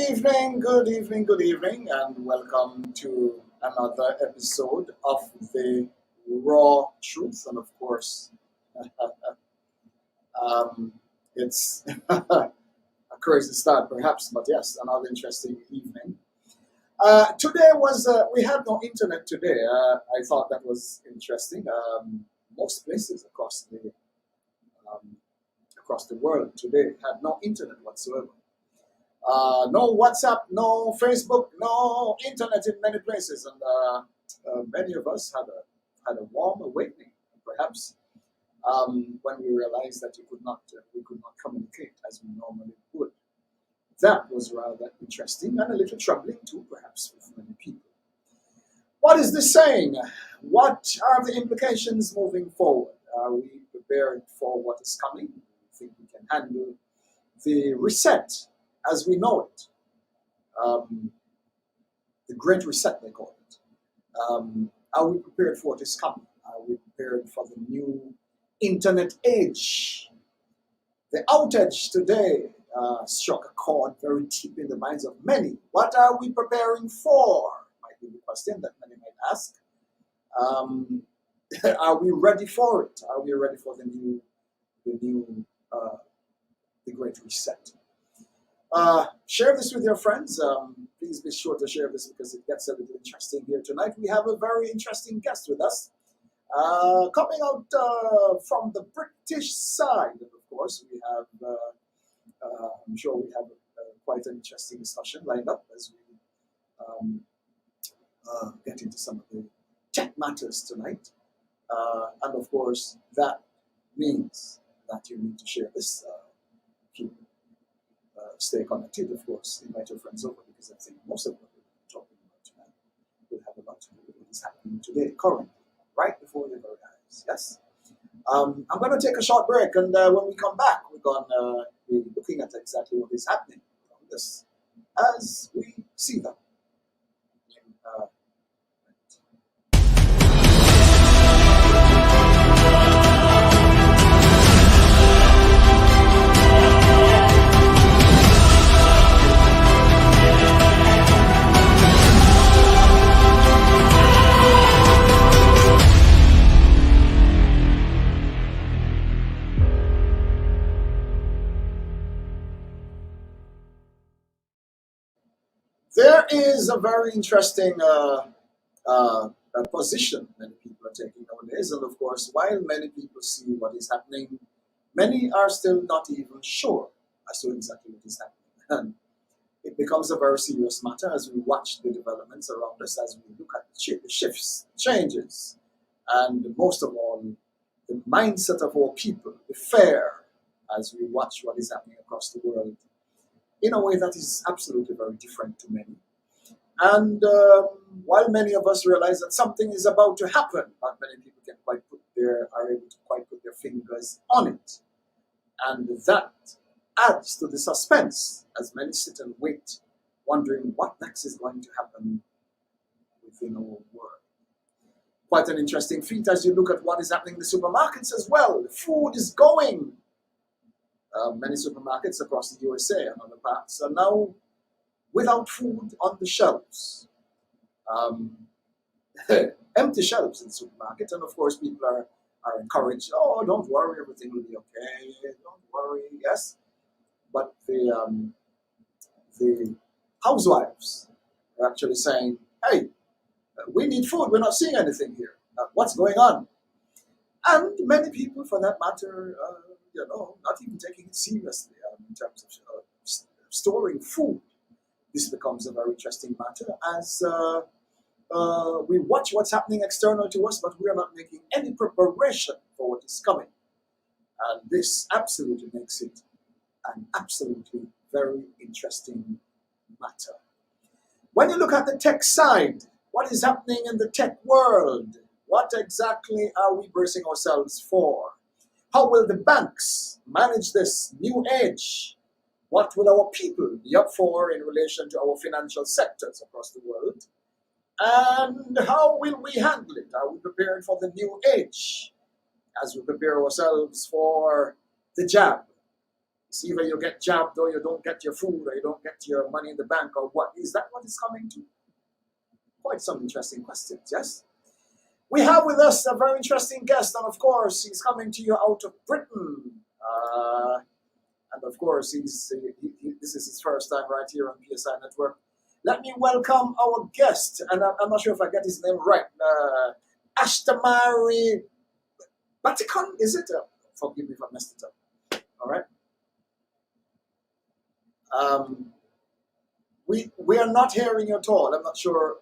good evening, and welcome to another episode of the Raw Truth. And of course, it's a crazy start, perhaps, but yes, another interesting evening. Today was we had no internet today. I thought that was interesting. Most places across the world today had no internet whatsoever. No WhatsApp, no Facebook, no internet in many places, and many of us had a warm awakening, perhaps, when we realized that we could not communicate as we normally would. That was rather interesting and a little troubling too, perhaps, with many people. What is this saying? What are the implications moving forward? Are we prepared for what is coming? Do we think we can handle the reset as we know it? The Great Reset, they call it. Are we prepared for what is coming? Are we prepared for the new internet age? The outage today struck a chord very deep in the minds of many. What are we preparing for? Might be the question that many might ask. Are we ready for it? Are we ready for the Great Reset? Share this with your friends. Please be sure to share this because it gets a little interesting here tonight. We have a very interesting guest with us, coming out from the British side. And of course, we have, I'm sure we have quite an interesting discussion lined up as we get into some of the tech matters tonight. And of course, that means that you need to share this. Stay connected, of course. Invite your friends over because I think most of what we're talking about tonight will have a lot to do with what is happening today, currently, right before your very eyes. Yes. I'm going to take a short break, and when we come back, we're going to be looking at exactly what is happening around us as we see them. There is a very interesting position many people are taking nowadays, and of course, while many people see what is happening, many are still not even sure as to exactly what is happening. And it becomes a very serious matter as we watch the developments around us, as we look at the shifts, changes, and most of all, the mindset of our people, the fear, as we watch what is happening across the world, in a way that is absolutely very different to many. And while many of us realize that something is about to happen, not many people are able to quite put their fingers on it. And that adds to the suspense as many sit and wait, wondering what next is going to happen within our world. Quite an interesting feat as you look at what is happening in the supermarkets as well. The food is going. Many supermarkets across the USA and other parts are now without food on the shelves. Empty shelves in supermarkets, and of course people are encouraged, oh, don't worry, everything will be okay, don't worry, yes. But the housewives are actually saying, hey, we need food, we're not seeing anything here. What's going on? And many people, for that matter, not even taking it seriously in terms of storing food. This becomes a very interesting matter as we watch what's happening external to us, but we are not making any preparation for what is coming. And this absolutely makes it an absolutely very interesting matter. When you look at the tech side, what is happening in the tech world? What exactly are we bracing ourselves for? How will the banks manage this new age? What will our people be up for in relation to our financial sectors across the world? And how will we handle it? Are we prepared for the new age as we prepare ourselves for the jab? It's either you get jabbed or you don't get your food or you don't get your money in the bank or what. Is that what it's coming to? Quite some interesting questions, yes? We have with us a very interesting guest, and of course, he's coming to you out of Britain. And of course, this is his first time right here on PSI Network. Let me welcome our guest, and I'm not sure if I get his name right. Astehmari Batekun, is it? Forgive me if I messed it up. All right. We are not hearing you at all. I'm not sure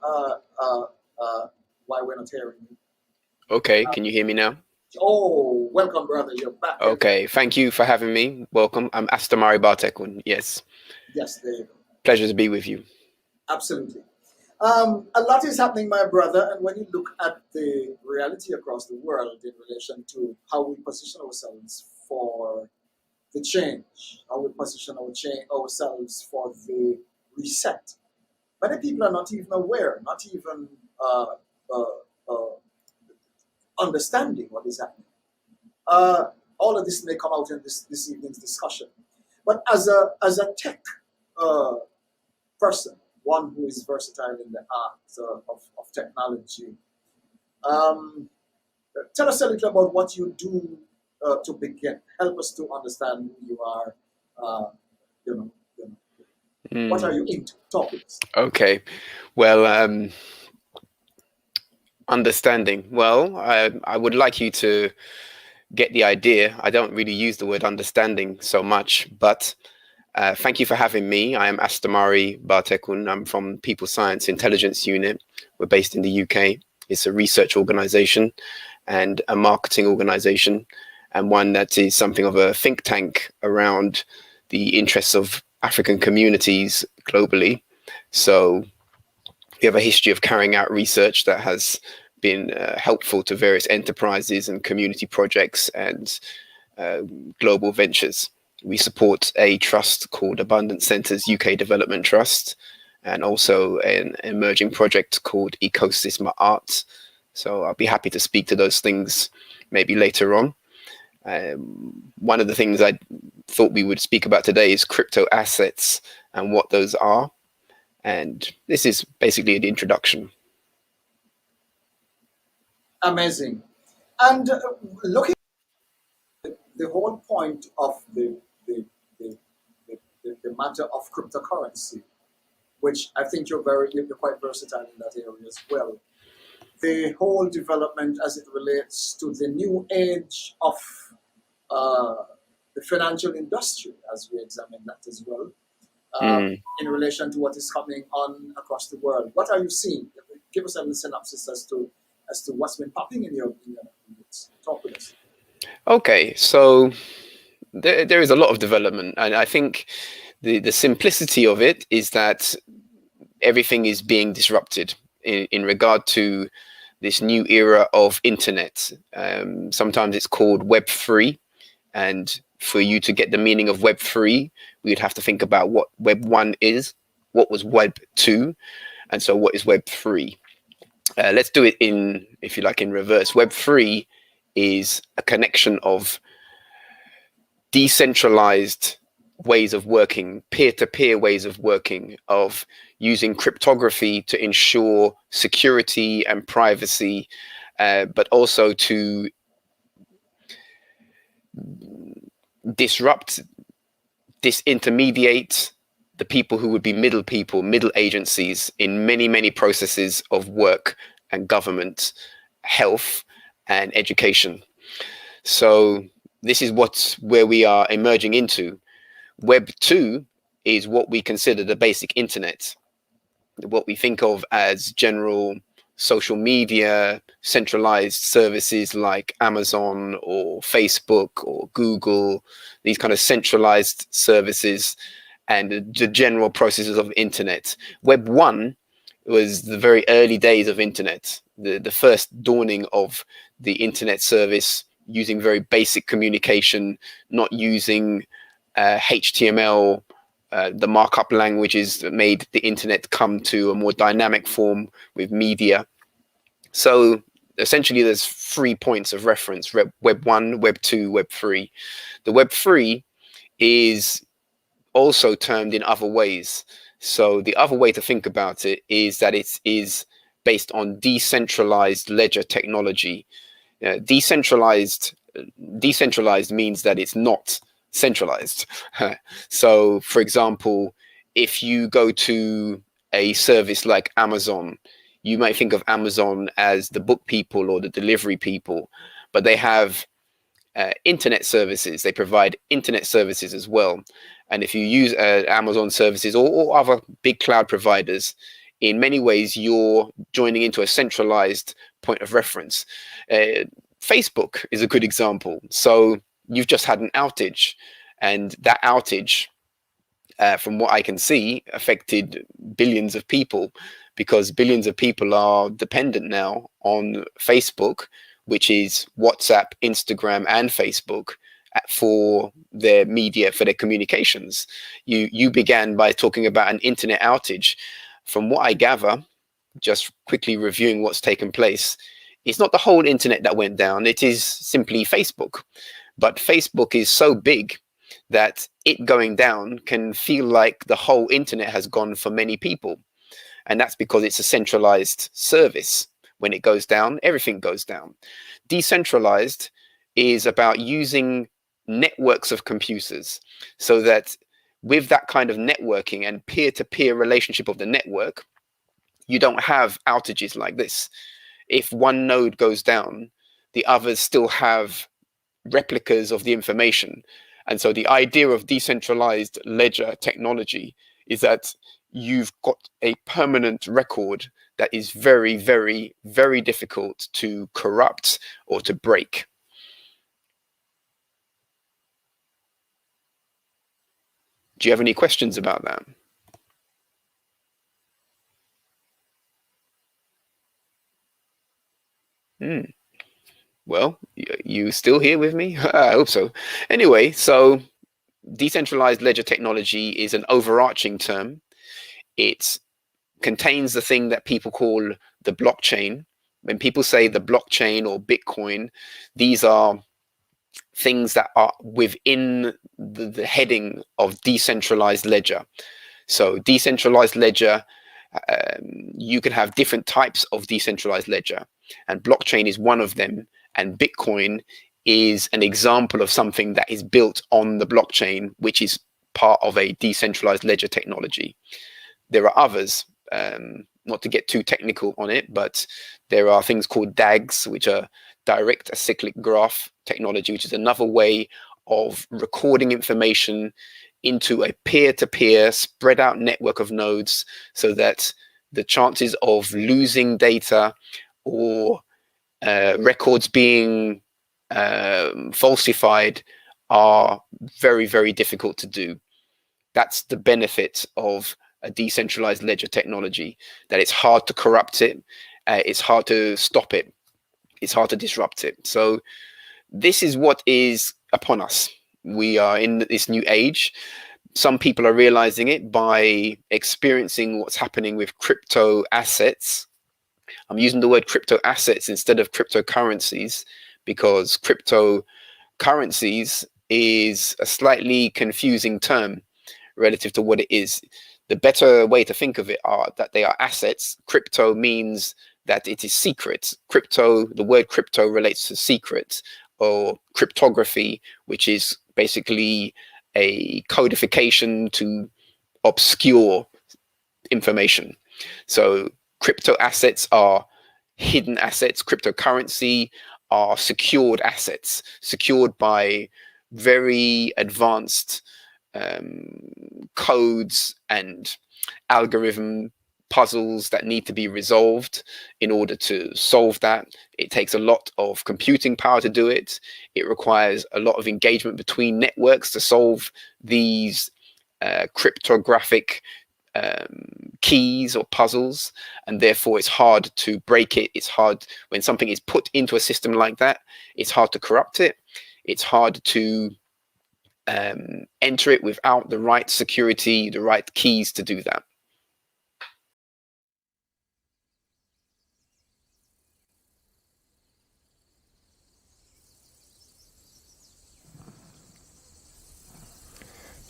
why we're not hearing you. Okay, can you hear me now? Oh, welcome, brother. You're back. Okay, thank you for having me. Welcome. I'm Astehmari Batekun. Yes. Yes, there you go. Pleasure to be with you. Absolutely. A lot is happening, my brother, and when you look at the reality across the world in relation to how we position ourselves for the change, how we position ourselves for the reset, many people are not even aware, not even understanding what is happening. All of this may come out in this evening's discussion, but as a tech person, one who is versatile in the art of technology, tell us a little about what you do to begin. Help us to understand who you are. What are you into? Talk with us. Okay, well, understanding. Well, I would like you to get the idea. I don't really use the word understanding so much, but thank you for having me. I am Astehmari Batekun. I'm from Peoplescience Intelligence Unit. We're based in the UK. It's a research organization and a marketing organization, and one that is something of a think tank around the interests of African communities globally. So we have a history of carrying out research that has been helpful to various enterprises and community projects and global ventures. We support a trust called Abundant Centres UK Development Trust, and also an emerging project called Ecosystem Arts. So I'll be happy to speak to those things maybe later on. One of the things I thought we would speak about today is crypto assets and what those are. And this is basically an introduction. Amazing. And looking at the whole point of the matter of cryptocurrency, which I think you're quite versatile in that area as well. The whole development as it relates to the new age of the financial industry, as we examine that as well, in relation to what is coming on across the world. What are you seeing? Give us a little synopsis as to what's been popping in your opinion. Talk with us. Okay, so there is a lot of development, and I think the simplicity of it is that everything is being disrupted in regard to this new era of internet. Sometimes it's called Web3, and for you to get the meaning of Web3, we'd have to think about what Web 1 is, what was Web 2, and so what is Web 3. Let's do it in, if you like, in reverse. Web 3 is a connection of decentralized ways of working, peer-to-peer ways of working, of using cryptography to ensure security and privacy, but also to disrupt, disintermediate the people who would be middle agencies in many, many processes of work and government, health and education. So this is where we are emerging into. Web 2 is what we consider the basic internet, what we think of as general social media, centralized services like Amazon or Facebook or Google, these kind of centralized services and the general processes of internet. Web 1 was the very early days of internet, the first dawning of the internet service, using very basic communication, not using HTML, the markup languages that made the internet come to a more dynamic form with media. So essentially there's 3 points of reference: Web 1, Web 2, Web 3. The Web 3 is also termed in other ways. So the other way to think about it is that it is based on decentralized ledger technology. Decentralized means that it's not centralized. So, for example, if you go to a service like Amazon, you might think of Amazon as the book people or the delivery people, but they have internet services. They provide internet services as well. And if you use Amazon services or other big cloud providers, in many ways, you're joining into a centralized point of reference. Facebook is a good example. So you've just had an outage, and that outage, from what I can see, affected billions of people, because billions of people are dependent now on Facebook, which is WhatsApp, Instagram, and Facebook, for their media, for their communications. You began by talking about an internet outage. From what I gather, just quickly reviewing what's taken place, it's not the whole internet that went down. It is simply Facebook. But Facebook is so big that it going down can feel like the whole internet has gone for many people. And that's because it's a centralized service. When it goes down, everything goes down. Decentralized is about using networks of computers, so that with that kind of networking and peer-to-peer relationship of the network, you don't have outages like this. If one node goes down, the others still have replicas of the information. And so the idea of decentralized ledger technology is that you've got a permanent record that is very, very, very difficult to corrupt or to break. Do you have any questions about that? Well, you still here with me? I hope so. Anyway, so decentralized ledger technology is an overarching term. It contains the thing that people call the blockchain. When people say the blockchain or Bitcoin, these are things that are within the heading of decentralized ledger. So decentralized ledger, you can have different types of decentralized ledger, and blockchain is one of them, and Bitcoin is an example of something that is built on the blockchain, which is part of a decentralized ledger technology. There are others, not to get too technical on it, but there are things called DAGs, which are direct acyclic graph technology, which is another way of recording information into a peer-to-peer spread out network of nodes, so that the chances of losing data or records being falsified are very, very difficult to do. That's the benefit of a decentralized ledger technology, that it's hard to corrupt it, it's hard to stop it, it's hard to disrupt it. So this is what is upon us. We are in this new age. Some people are realizing it by experiencing what's happening with crypto assets. I'm using the word crypto assets instead of cryptocurrencies, because cryptocurrencies is a slightly confusing term relative to what it is. The better way to think of it are that they are assets. Crypto means that it is secret. Crypto, the word crypto relates to secret or cryptography, which is basically a codification to obscure information. So crypto assets are hidden assets. Cryptocurrency are secured assets, secured by very advanced codes and algorithm puzzles that need to be resolved in order to solve that. It takes a lot of computing power to do it. It requires a lot of engagement between networks to solve these cryptographic keys or puzzles, and therefore it's hard to break it. It's hard when something is put into a system like that. It's hard to corrupt it. It's hard to enter it without the right security, the right keys to do that.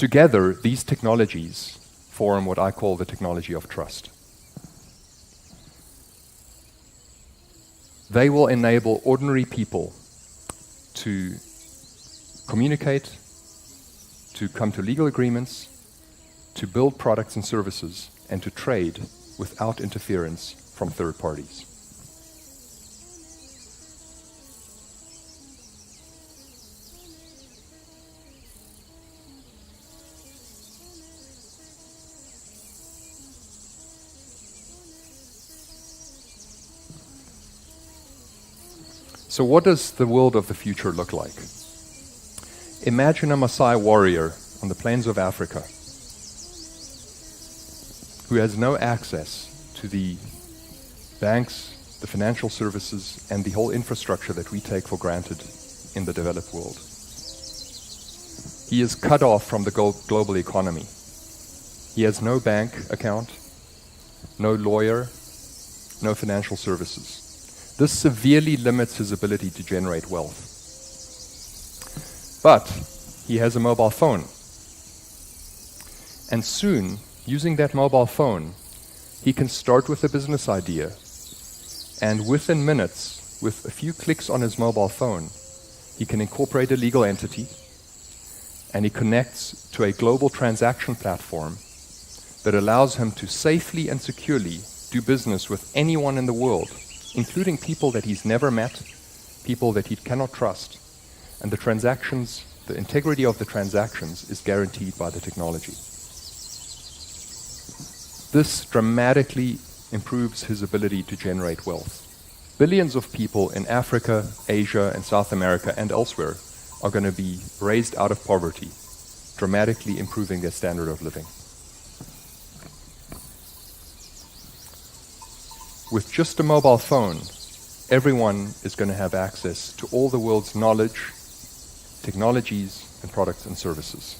Together, these technologies form what I call the technology of trust. They will enable ordinary people to communicate, to come to legal agreements, to build products and services, and to trade without interference from third parties. So what does the world of the future look like? Imagine a Maasai warrior on the plains of Africa who has no access to the banks, the financial services, and the whole infrastructure that we take for granted in the developed world. He is cut off from the global economy. He has no bank account, no lawyer, no financial services. This severely limits his ability to generate wealth. But he has a mobile phone. And soon, using that mobile phone, he can start with a business idea. And within minutes, with a few clicks on his mobile phone, he can incorporate a legal entity, and he connects to a global transaction platform that allows him to safely and securely do business with anyone in the world, including people that he's never met, people that he cannot trust. And the transactions, the integrity of the transactions is guaranteed by the technology. This dramatically improves his ability to generate wealth. Billions of people in Africa, Asia, and South America, and elsewhere are going to be raised out of poverty, dramatically improving their standard of living. With just a mobile phone, everyone is going to have access to all the world's knowledge, technologies, and products and services.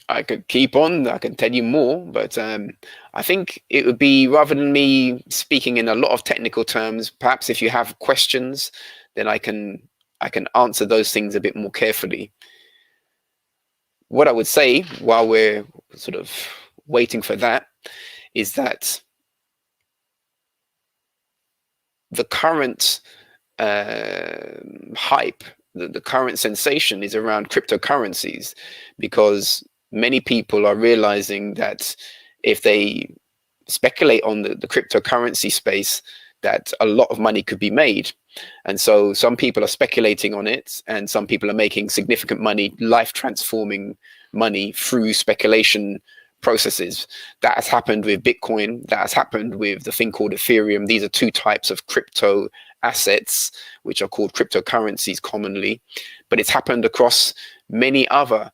I could keep on, I can tell you more, but I think it would be, rather than me speaking in a lot of technical terms, perhaps if you have questions, then I can answer those things a bit more carefully. What I would say while we're sort of waiting for that is that the current hype, the current sensation is around cryptocurrencies, because many people are realizing that if they speculate on the cryptocurrency space, that a lot of money could be made. And so some people are speculating on it, and some people are making significant money, life transforming money through speculation processes. That has happened with Bitcoin. That has happened with the thing called Ethereum. These are two types of crypto assets, which are called cryptocurrencies commonly, but it's happened across many other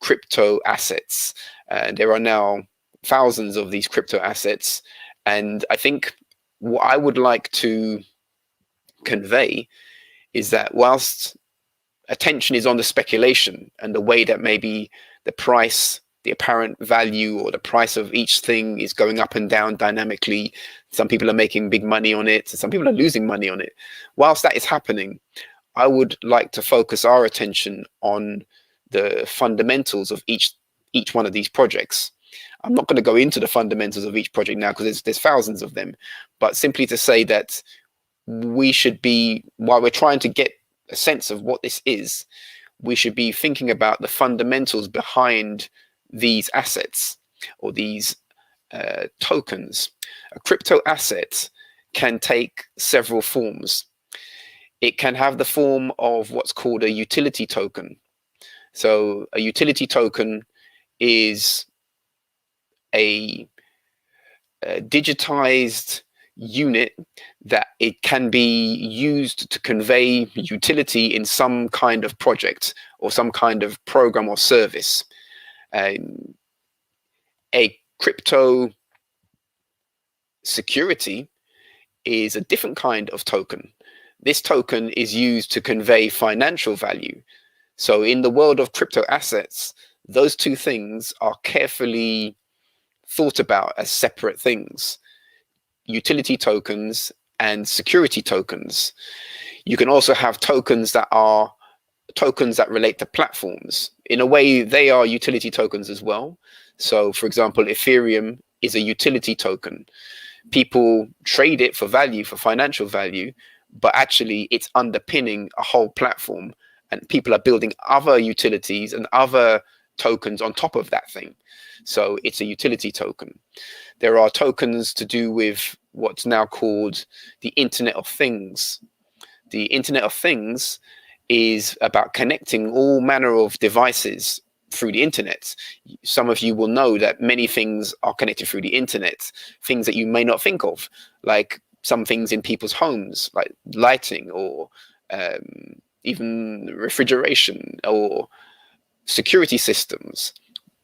crypto assets. There are now thousands of these crypto assets. And I think what I would like to convey is that whilst attention is on the speculation and the way that maybe the price, the apparent value or the price of each thing is going up and down dynamically, some people are making big money on it, some people are losing money on it. Whilst that is happening, I would like to focus our attention on the fundamentals of each one of these projects. I'm not going to go into the fundamentals of each project now because there's thousands of them, but simply to say that we should be, while we're trying to get a sense of what this is, we should be thinking about the fundamentals behind these assets or these tokens. A crypto asset can take several forms. It can have the form of what's called a utility token. So a utility token is a digitized unit that it can be used to convey utility in some kind of project or some kind of program or service. A crypto security is a different kind of token. This token is used to convey financial value. So in the world of crypto assets, those two things are carefully thought about as separate things: utility tokens and security tokens. You can also have tokens that are tokens that relate to platforms. In a way, they are utility tokens as well. So for example, Ethereum is a utility token. People trade it for value, for financial value, but actually it's underpinning a whole platform, and people are building other utilities and other tokens on top of that thing. So it's a utility token. There are tokens to do with what's now called the Internet of Things. The Internet of Things is about connecting all manner of devices through the internet. Some of you will know that many things are connected through the internet, things that you may not think of, like some things in people's homes, like lighting or even refrigeration or security systems,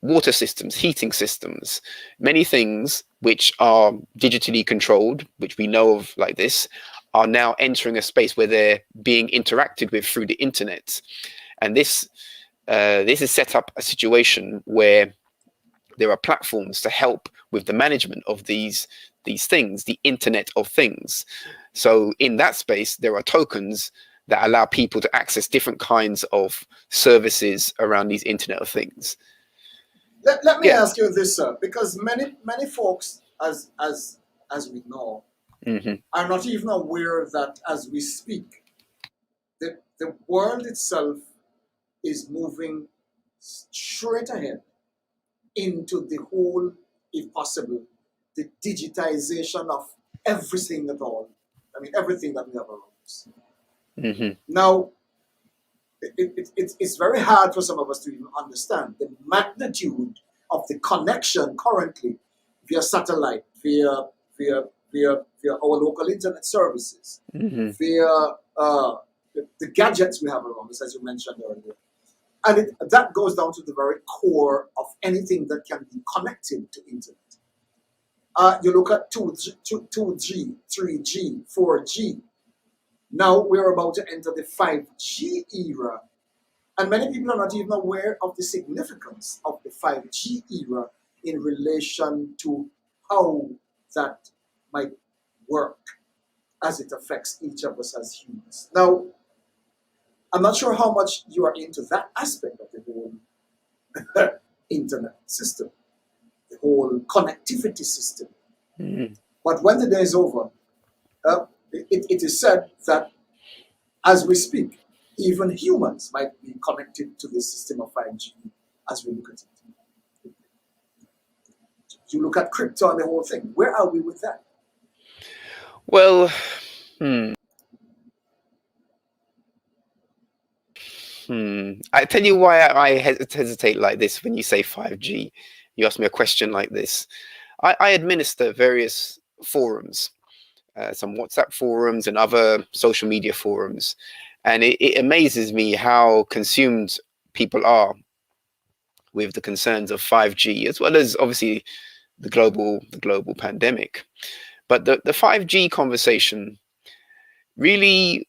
water systems, heating systems. Many things which are digitally controlled, which we know of like this, are now entering a space where they're being interacted with through the internet. And this has set up a situation where there are platforms to help with the management of these things, the Internet of Things. So in that space, there are tokens that allow people to access different kinds of services around these Internet of Things. Let me ask you this, sir, because many folks, as we know, are not even aware that as we speak, the world itself is moving straight ahead into the whole, if possible, the digitization of everything at all. I mean, everything that we have around us. Now, it's very hard for some of us to even understand the magnitude of the connection currently via satellite, via our local internet services, via the gadgets we have around us, as you mentioned earlier. And that goes down to the very core of anything that can be connected to internet. You look at 2G, 3G, 4G. Now we're about to enter the 5G era. And many people are not even aware of the significance of the 5G era in relation to how that might work as it affects each of us as humans. Now, I'm not sure how much you are into that aspect of the whole internet system, the whole connectivity system. But when the day is over, it is said that as we speak, even humans might be connected to the system of 5G as we look at it. You look at crypto and the whole thing. Where are we with that? Well, I tell you why I hesitate like this when you say 5G. You ask me a question like this. I administer various forums some WhatsApp forums and other social media forums. And it amazes me how consumed people are with the concerns of 5G, as well as obviously the global pandemic. But the 5G conversation, really,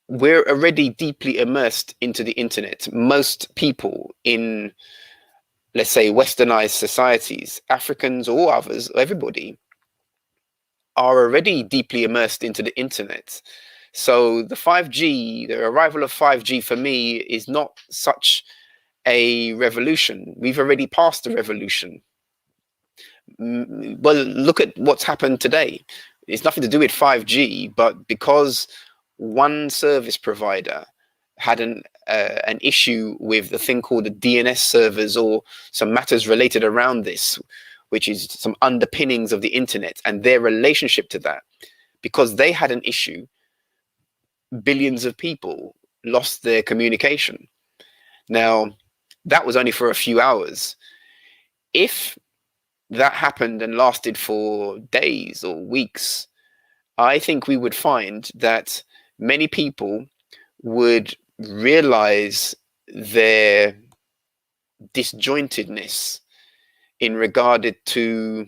we're already deeply immersed into the internet. Most people in, let's say, westernized societies, Africans or others, everybody, are already deeply immersed into the internet. So the 5G, the arrival of 5G for me is not such a revolution. We've already passed the revolution. Well, look at what's happened today. It's nothing to do with 5G, but because one service provider had an issue with the thing called the DNS servers, or some matters related around this, which is some underpinnings of the internet and their relationship to that, because they had an issue, billions of people lost their communication. Now, that was only for a few hours. If that happened and lasted for days or weeks, I think we would find that many people would realize their disjointedness in regard to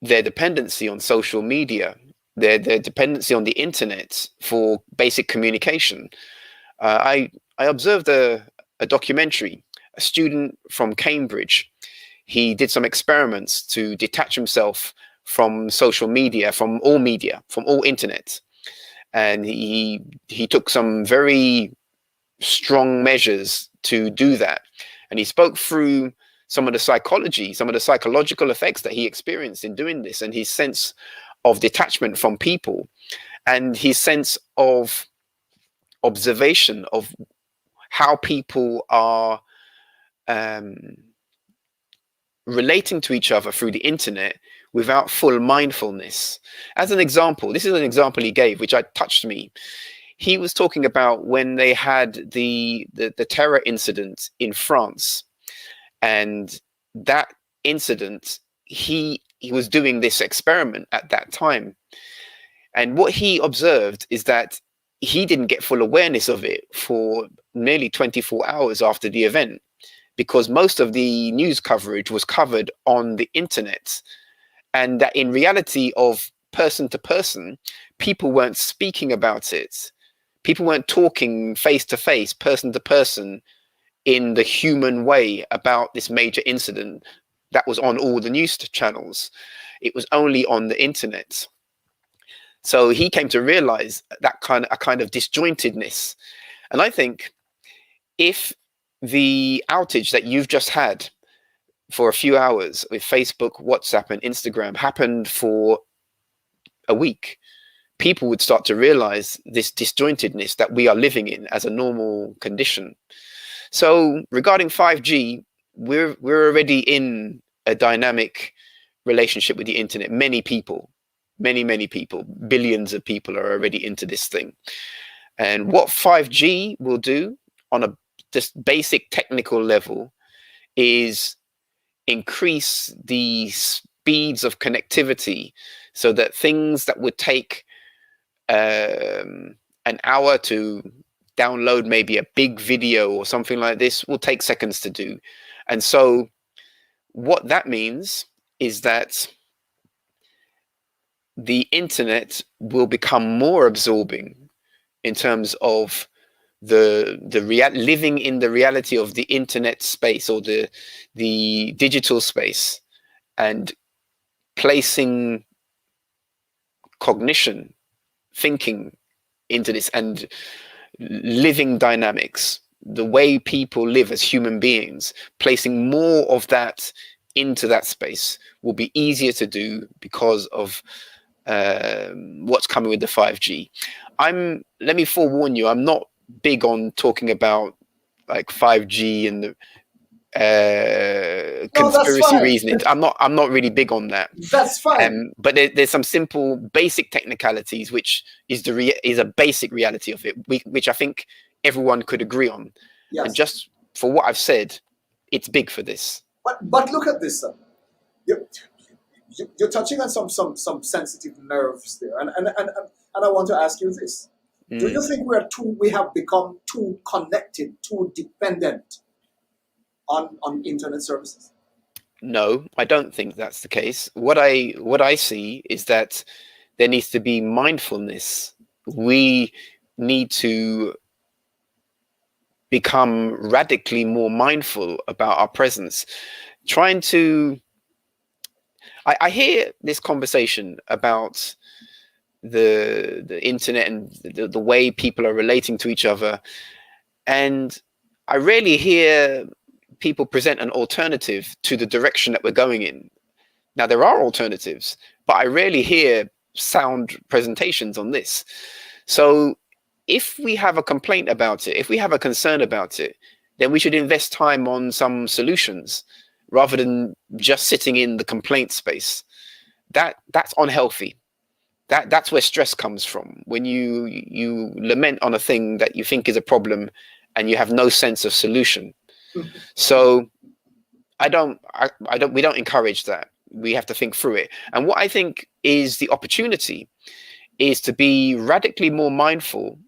their dependency on social media, their dependency on the internet for basic communication. I observed a documentary, a student from Cambridge. He did some experiments to detach himself from social media, from all internet. And he took some very strong measures to do that. And he spoke through some of the psychological effects that he experienced in doing this, and his sense of detachment from people, and his sense of observation of how people are relating to each other through the internet without full mindfulness. As an example, this is an example he gave, which touched me. He was talking about when they had the terror incident in France, and that incident, he was doing this experiment at that time. And what he observed is that he didn't get full awareness of it for nearly 24 hours after the event, because most of the news coverage was covered on the internet, and that in reality, of person to person, people weren't speaking about it. People weren't talking face to face, person to person, in the human way about this major incident that was on all the news channels. It was only on the internet. So he came to realize that kind of disjointedness. And I think if the outage that you've just had for a few hours with Facebook, WhatsApp, and Instagram happened for a week, people would start to realize this disjointedness that we are living in as a normal condition. So regarding 5G, we're already in a dynamic relationship with the internet. Many people, many people, billions of people are already into this thing. And what 5G will do on a just basic technical level is increase the speeds of connectivity, so that things that would take an hour to download, maybe a big video or something like this, will take seconds to do. And so what that means is that the internet will become more absorbing in terms of living in the reality of the internet space, or the digital space, and placing cognition, thinking into this, and living dynamics, the way people live as human beings, placing more of that into that space will be easier to do because of what's coming with the 5G. Let me forewarn you, I'm not big on talking about like 5G and the conspiracy reasoning. I'm not really big on that. That's fine. But there's some simple basic technicalities, which is a basic reality of it, which I think everyone could agree on. Yes. And just for what I've said, it's big for this. But look at this, sir. you're touching on some sensitive nerves there, and I want to ask you this: do you think we have become too connected, too dependent on internet services? No, I don't think that's the case. What I see is that there needs to be mindfulness. We need to become radically more mindful about our presence. Trying to, I hear this conversation about the internet and the way people are relating to each other, and I rarely hear people present an alternative to the direction that we're going in. Now, there are alternatives, but I rarely hear sound presentations on this. So if we have a complaint about it, if we have a concern about it, then we should invest time on some solutions rather than just sitting in the complaint space. That's unhealthy. That's where stress comes from. When you lament on a thing that you think is a problem and you have no sense of solution. So we don't encourage that. We have to think through it. And what I think is the opportunity is to be radically more mindful,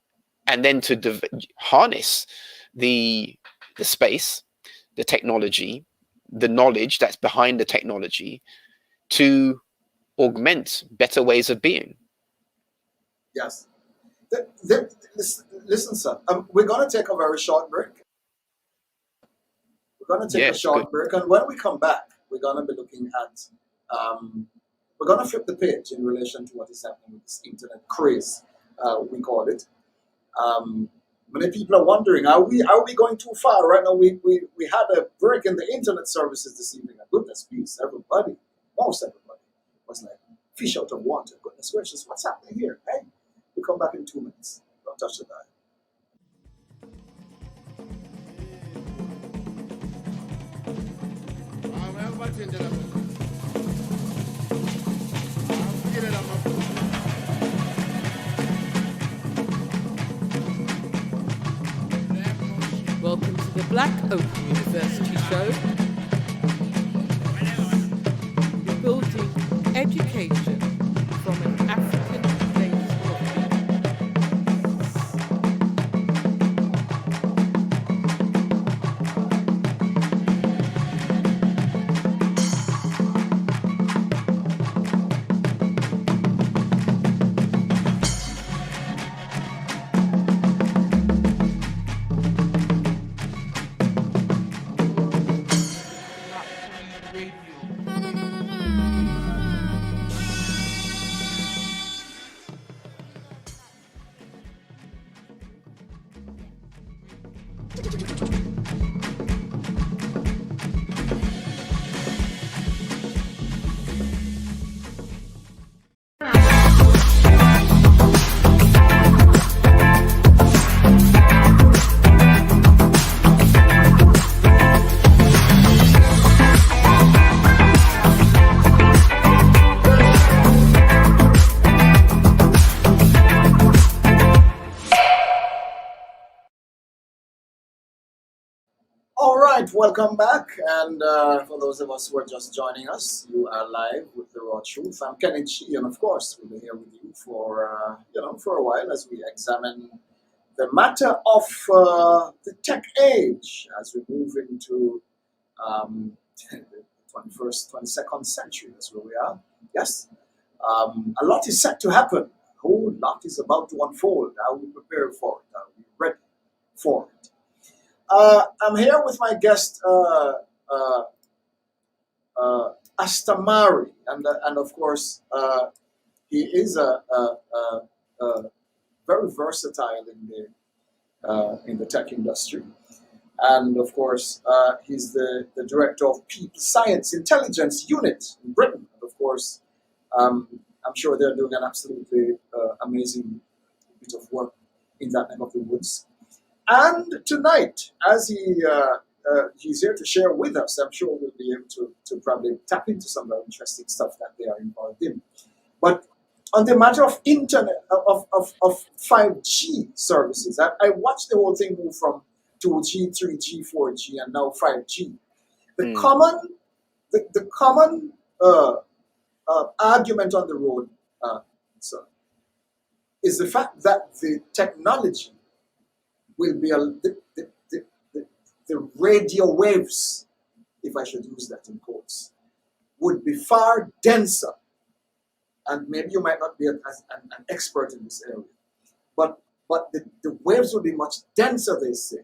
and then to harness the space, the technology, the knowledge that's behind the technology to augment better ways of being. Yes. Listen, sir, we're going to take a very short break. We're going to take a short break, and when we come back, we're going to be looking at, we're going to flip the page in relation to what is happening with this internet craze, we call it. Many people are wondering, are we going too far? Right now, we had a break in the internet services this evening. Goodness peace, most everybody was like fish out of water. Goodness gracious, what's happening here? Hey, we come back in 2 minutes. Don't touch the dial. Welcome to the Black Oak University Show. We're building education from an African place of All right, welcome back. And for those of us who are just joining us, you are live with The Raw Truth. I'm Kenneth Shee, and of course, we'll be here with you for for a while as we examine the matter of the tech age as we move into the 21st, 22nd century. That's where we are. Yes, a lot is set to happen. A whole lot is about to unfold. Are we prepared for it? Are we ready for it? I'm here with my guest, Astehmari, and of course, he is a very versatile in the tech industry, and of course, he's the director of Peoplescience Intelligence Unit in Britain. And of course, I'm sure they're doing an absolutely amazing bit of work in that neck of the woods. And tonight, as he's here to share with us, I'm sure we'll be able to probably tap into some very interesting stuff that they are involved in. But on the matter of internet, of 5G services, I watched the whole thing move from 2G, 3G, 4G, and now 5G. The common argument on the road, sir, is the fact that the technology will be the radio waves, if I should use that in quotes, would be far denser. And maybe you might not be an expert in this area, but the waves will be much denser, they say,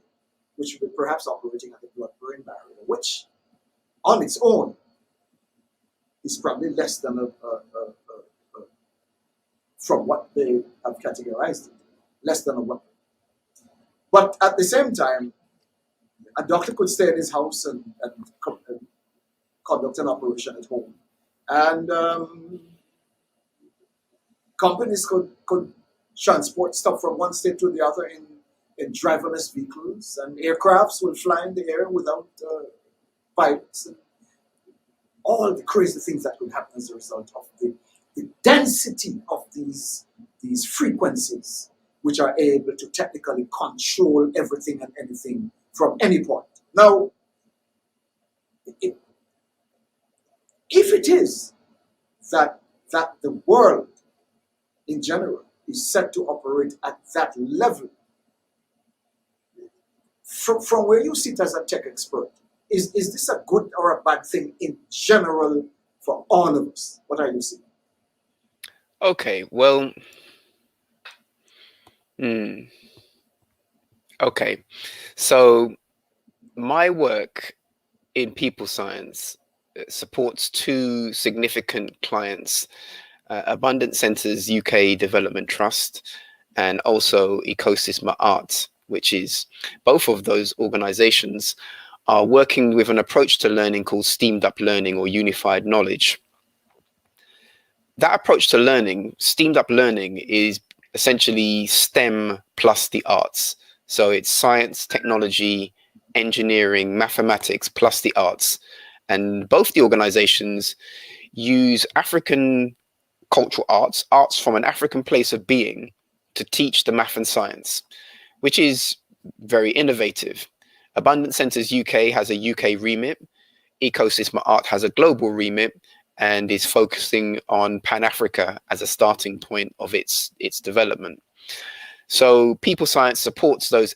which will be perhaps operating at the blood-brain barrier, which on its own is probably less than from what they have categorized it, less than a weapon. But at the same time, a doctor could stay in his house and conduct an operation at home. And companies could transport stuff from one state to the other in driverless vehicles, and aircrafts will fly in the air without pilots, and all the crazy things that could happen as a result of the density of these frequencies, which are able to technically control everything and anything from any point. Now, if it is that the world in general is set to operate at that level, from where you sit as a tech expert, is this a good or a bad thing in general for all of us? What are you seeing? Okay, well, okay. So my work in people science supports two significant clients, Abundant Centres UK Development Trust and also Ecosystem Art, which is both of those organizations are working with an approach to learning called steamed up learning or unified knowledge. That approach to learning, steamed up learning, is essentially STEM plus the arts. So it's science, technology, engineering, mathematics plus the arts. And both the organizations use African cultural arts, arts from an African place of being, to teach the math and science, which is very innovative. Abundant Centres UK has a UK remit. Ecosystem Art has a global remit and is focusing on Pan-Africa as a starting point of its development. So people science supports those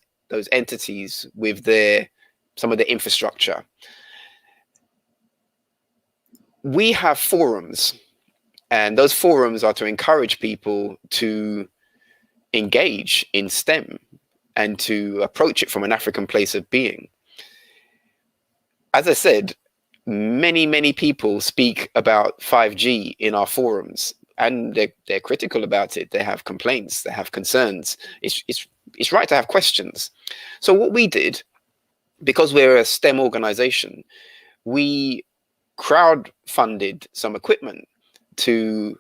entities with some of the infrastructure. We have forums, and those forums are to encourage people to engage in STEM and to approach it from an African place of being. As I said, many people speak about 5G in our forums, and they're critical about it. They have complaints, they have concerns. It's right to have questions. So what we did, because we're a STEM organization, we crowdfunded some equipment to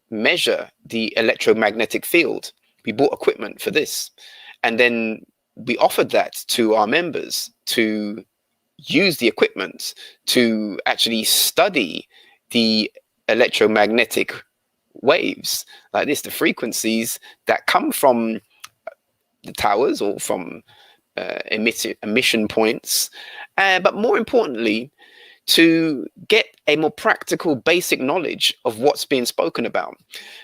measure the electromagnetic field. We bought equipment for this, and then we offered that to our members to use the equipment to actually study the electromagnetic waves like this, the frequencies that come from the towers or from emission points, but more importantly, to get a more practical, basic knowledge of what's being spoken about.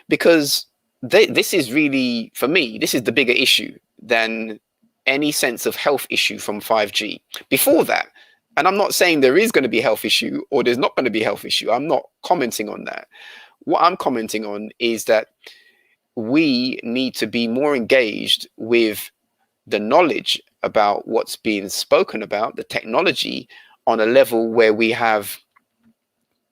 Because this is really, for me, this is the bigger issue than any sense of health issue from 5G. Before that, and I'm not saying there is going to be a health issue or there's not going to be a health issue. I'm not commenting on that. What I'm commenting on is that we need to be more engaged with the knowledge about what's being spoken about, the technology, on a level where we have,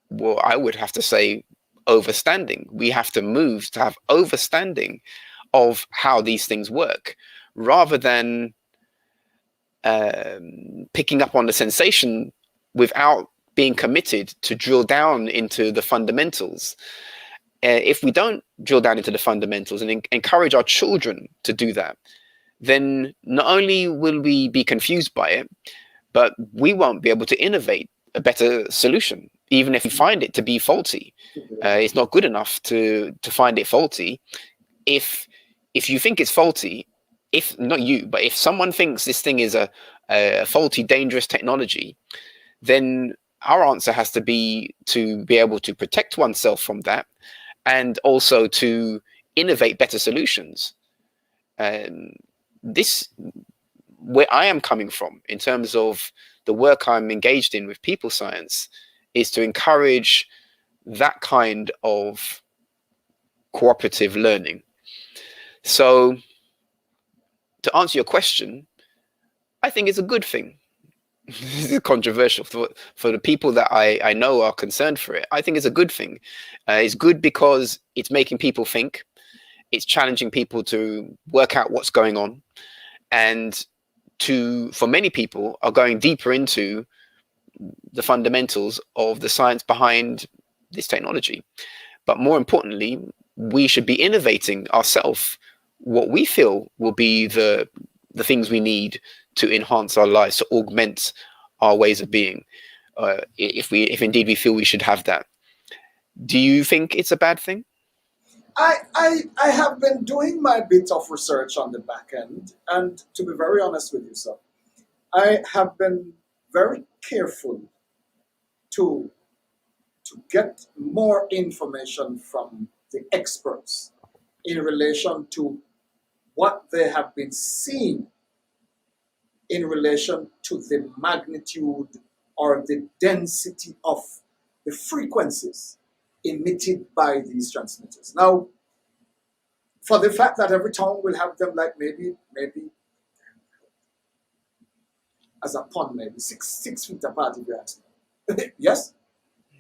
well, I would have to say, overstanding. We have to move to have overstanding of how these things work, rather than picking up on the sensation without being committed to drill down into the fundamentals. If we don't drill down into the fundamentals and encourage our children to do that, then not only will we be confused by it, but we won't be able to innovate a better solution, even if we find it to be faulty. It's not good enough to find it faulty. If you think it's faulty, if not you, but if someone thinks this thing is a faulty, dangerous technology, then our answer has to be able to protect oneself from that, and also to innovate better solutions. This, where I am coming from in terms of the work I'm engaged in with people science, is to encourage that kind of cooperative learning. So to answer your question, I think it's a good thing. This is controversial for the people that I know are concerned for it. I think it's a good thing. It's good because it's making people think. It's challenging people to work out what's going on, and for many people are going deeper into the fundamentals of the science behind this technology. But more importantly, we should be innovating ourselves what we feel will be the things we need to enhance our lives, to augment our ways of being, if indeed we feel we should have that. Do you think it's a bad thing? I have been doing my bit of research on the back end, and to be very honest with you, sir, I have been very careful to get more information from the experts in relation to what they have been seeing in relation to the magnitude or the density of the frequencies emitted by these transmitters. Now, for the fact that every town will have them, like maybe as a pond, maybe six feet apart, if you ask me. Yes,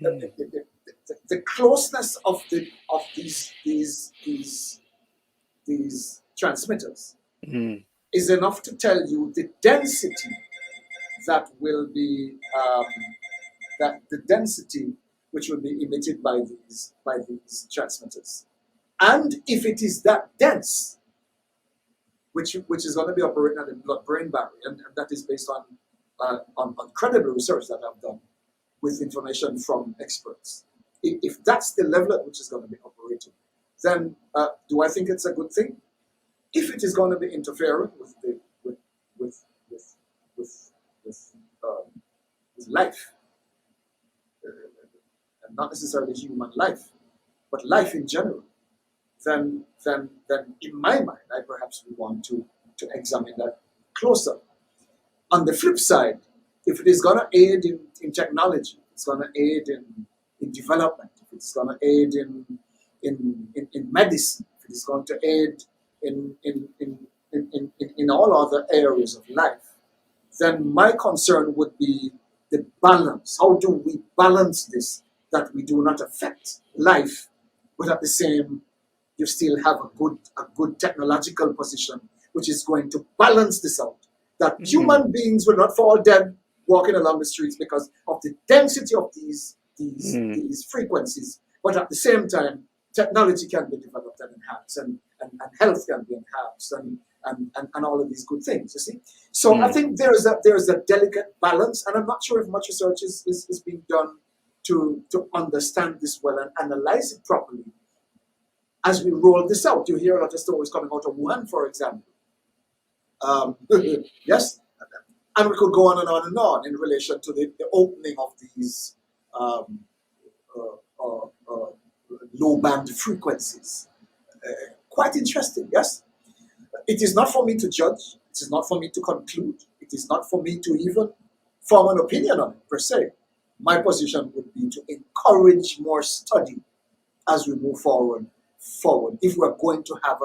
the closeness of these transmitters is enough to tell you the density that will be the density which will be emitted by these transmitters. And if it is that dense, which is going to be operating at the blood-brain barrier, and that is based on credible research that I've done with information from experts. If that's the level at which it's going to be operating, then do I think it's a good thing? If it is going to be interfering with life, and not necessarily human life, but life in general, then in my mind, I perhaps would want to examine that closer. On the flip side, if it is going to aid in technology, it's going to aid in development, if it's going to aid in medicine, if it is going to aid in all other areas of life, then my concern would be the balance. How do we balance this, that we do not affect life, but at the same, you still have a good technological position, which is going to balance this out. That human beings will not fall dead walking along the streets because of the density of these frequencies, but at the same time, technology can be developed and enhanced, and health can be enhanced, and all of these good things, you see. So I think there is a delicate balance, and I'm not sure if much research is being done to understand this well and analyze it properly. As we roll this out, you hear a lot of stories coming out of Wuhan, for example. Yes, and we could go on and on and on in relation to the opening of these low-band frequencies. Quite interesting, yes? It is not for me to judge. It is not for me to conclude. It is not for me to even form an opinion on it, per se. My position would be to encourage more study as we move forward, if we're going to have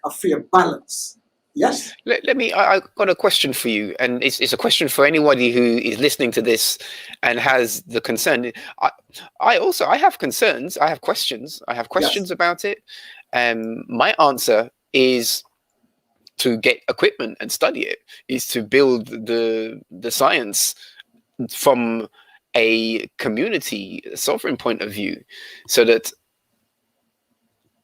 a fair balance. Yes. I got a question for you, and it's a question for anybody who is listening to this and has the concern. I have concerns. I have questions. Yes. About it. My answer is to get equipment and study it. Is to build the science from a community sovereign point of view, so that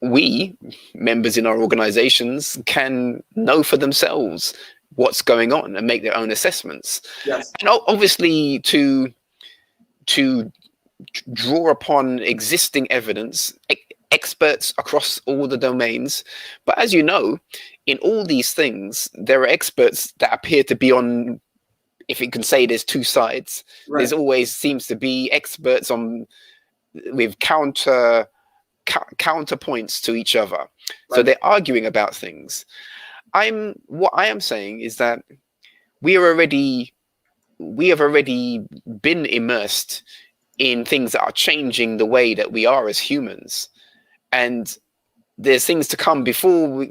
we, members in our organizations, can know for themselves what's going on and make their own assessments. Yes. And obviously to draw upon existing evidence, experts across all the domains. But as you know, in all these things, there are experts that appear to be if you can say there's two sides, Right. there's always seems to be experts on with counterpoints to each other. So Right. they're arguing about things. What I am saying is that we have already been immersed in things that are changing the way that we are as humans, and there's things to come before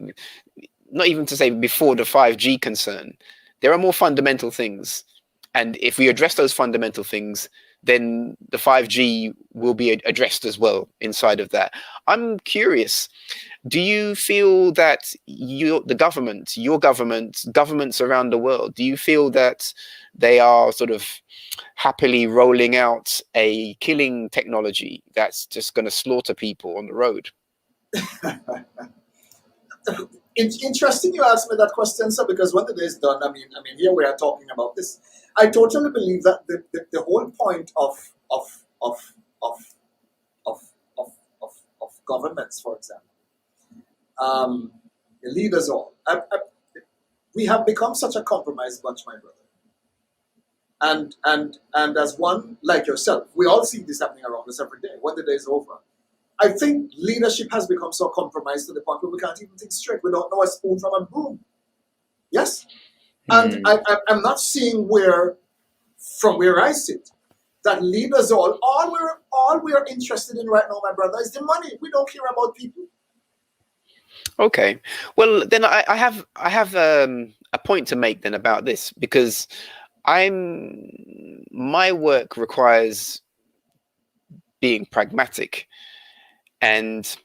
not even to say before the 5G concern. There are more fundamental things, and if we address those fundamental things, then the 5G will be addressed as well inside of that. I'm curious, do you feel that the government, your government, governments around the world, do you feel that they are sort of happily rolling out a killing technology that's just going to slaughter people on the road? It's interesting you asked me that question, sir, because when the day is done, I mean, here we are talking about this. I totally believe that the whole point of governments, for example, the leaders all, we have become such a compromised bunch, my brother. And as one like yourself, we all see this happening around us every day. When the day is over, I think leadership has become so compromised to the point where we can't even think straight. We don't know a spoon from a broom. Yes? And I'm not seeing from where I sit, that leaders all we're interested in right now, my brother, is the money. We don't care about people. Okay. Well, then I have a point to make then about this, because my work requires being pragmatic. And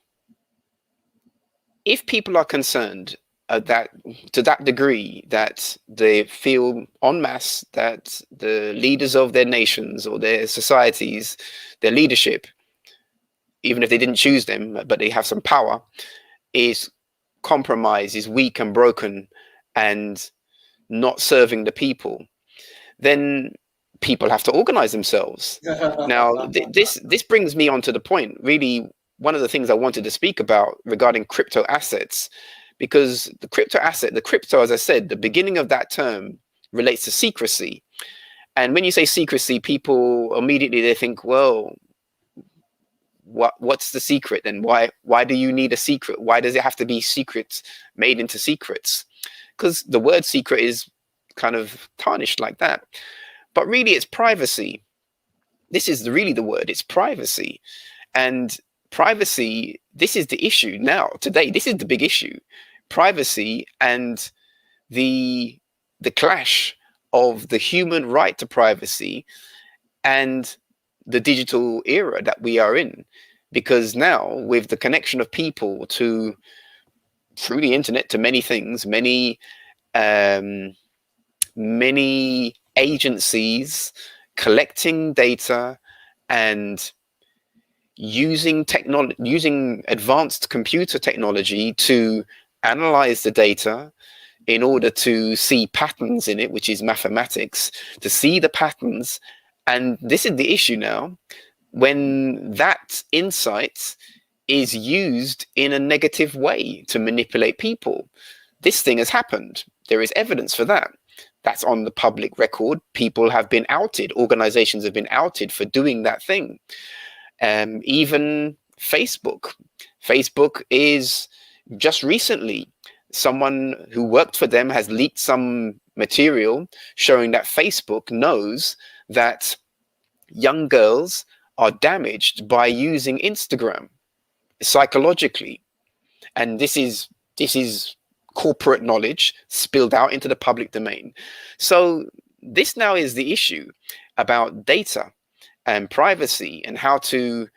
if people are concerned that to that degree that they feel en masse that the leaders of their nations or their societies, their leadership, even if they didn't choose them, but they have some power, is compromised, is weak and broken and not serving the people, then people have to organize themselves. Now, this brings me on to the point, really, one of the things I wanted to speak about regarding crypto assets, because the crypto, as I said, the beginning of that term relates to secrecy. And when you say secrecy, people immediately they think, well, what's the secret then? Why do you need a secret? Why does it have to be secrets made into secrets? Because the word secret is kind of tarnished like that. But really, it's privacy. This is really the word. It's privacy. And privacy, this is the issue now, today. This is the big issue. Privacy and the clash of the human right to privacy and the digital era that we are in. Because now, with the connection of people through the internet to many things, many agencies collecting data and using advanced computer technology to analyze the data in order to see patterns in it, which is mathematics, to see the patterns. And this is the issue now, when that insight is used in a negative way to manipulate people. This thing has happened. There is evidence for that. That's on the public record. People have been outed. Organizations have been outed for doing that thing. Even Facebook. Facebook is just recently, someone who worked for them has leaked some material showing that Facebook knows that young girls are damaged by using Instagram psychologically. And this is corporate knowledge spilled out into the public domain. So this now is the issue about data and privacy and how do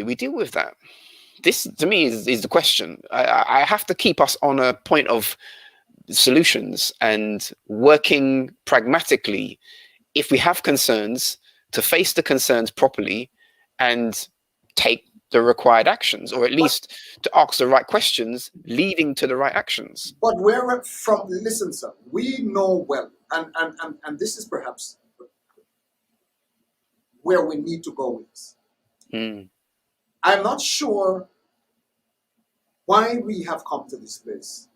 we deal with that? This, to me, is the question. I have to keep us on a point of solutions and working pragmatically. If we have concerns, to face the concerns properly and take the required actions, or at least to ask the right questions leading to the right actions. But listen, sir, we know well, and this is perhaps where we need to go with this. I'm not sure why we have come to this place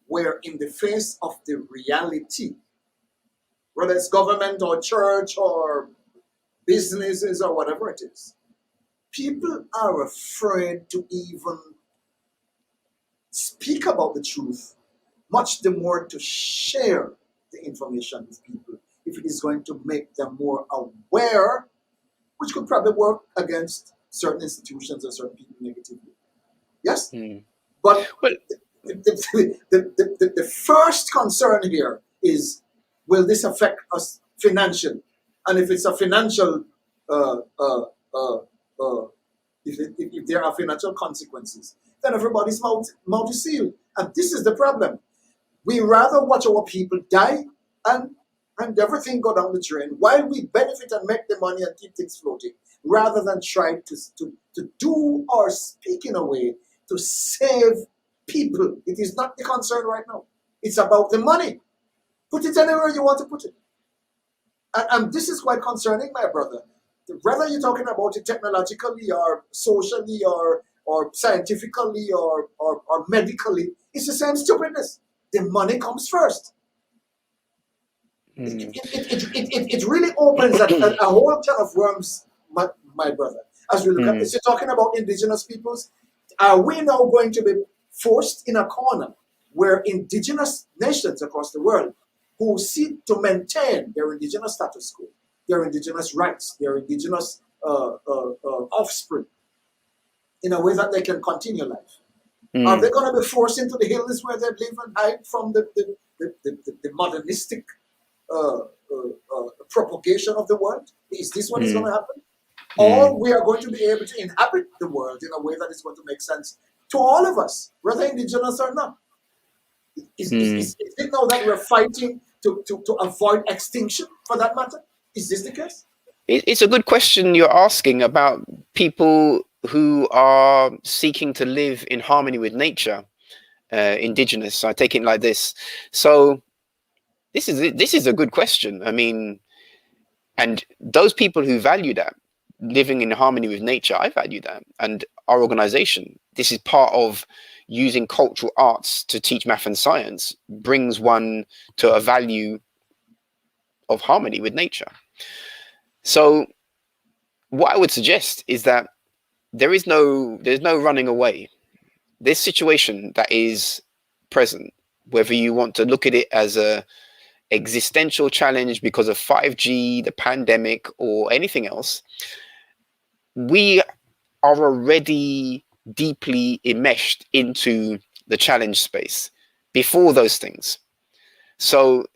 where, in the face of the reality whether it's government or church or businesses or whatever it is. People are afraid to even speak about the truth, much the more to share the information with people if it is going to make them more aware, which could probably work against certain institutions and certain people negatively. Yes? But Well, the first concern here is, will this affect us financially? And if it's a financial, if there are financial consequences, then everybody's mouth is sealed. And this is the problem. We rather watch our people die and everything go down the drain while we benefit and make the money and keep things floating, rather than try to do or speak in a way to save people. It is not the concern right now. It's about the money. Put it anywhere you want to put it. And this is quite concerning, my brother. Whether you're talking about it technologically or socially or scientifically or medically, it's the same stupidness. The money comes first. It really opens a whole can of worms, my brother. As we look at this, you're talking about indigenous peoples. Are we now going to be forced in a corner where indigenous nations across the world who seek to maintain their indigenous status quo, their indigenous rights, their indigenous offspring, in a way that they can continue life? Are they going to be forced into the hills where they live and hide from the modernistic propagation of the world? Is this what is going to happen? Or we are going to be able to inhabit the world in a way that is going to make sense to all of us, whether indigenous or not? Is it now that we're fighting to avoid extinction, for that matter? Is this the case? It's a good question you're asking about people who are seeking to live in harmony with nature, indigenous. I take it like this. So this is a good question. I mean, and those people who value that, living in harmony with nature, I value that. And our organization, this is part of using cultural arts to teach math and science, brings one to a value of harmony with nature. So what I would suggest is that there's no running away. This situation that is present, whether you want to look at it as a existential challenge because of 5G, the pandemic, or anything else, we are already deeply enmeshed into the challenge space before those things. So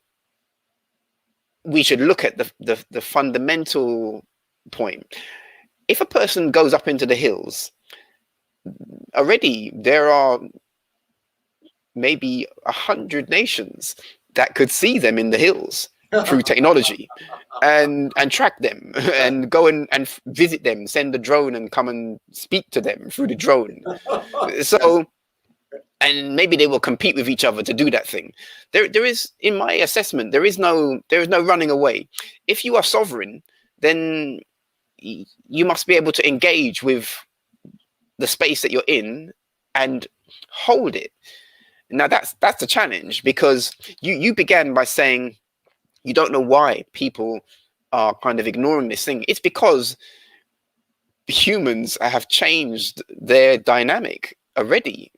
we should look at the fundamental point. If a person goes up into the hills, already there are maybe 100 nations that could see them in the hills through technology and track them and go and visit them, send a drone and come and speak to them through the drone. So, and maybe they will compete with each other to do that thing. There is, in my assessment, there is no running away. If you are sovereign, then you must be able to engage with the space that you're in and hold it. Now that's the challenge, because you began by saying you don't know why people are kind of ignoring this thing. It's because humans have changed their dynamic already.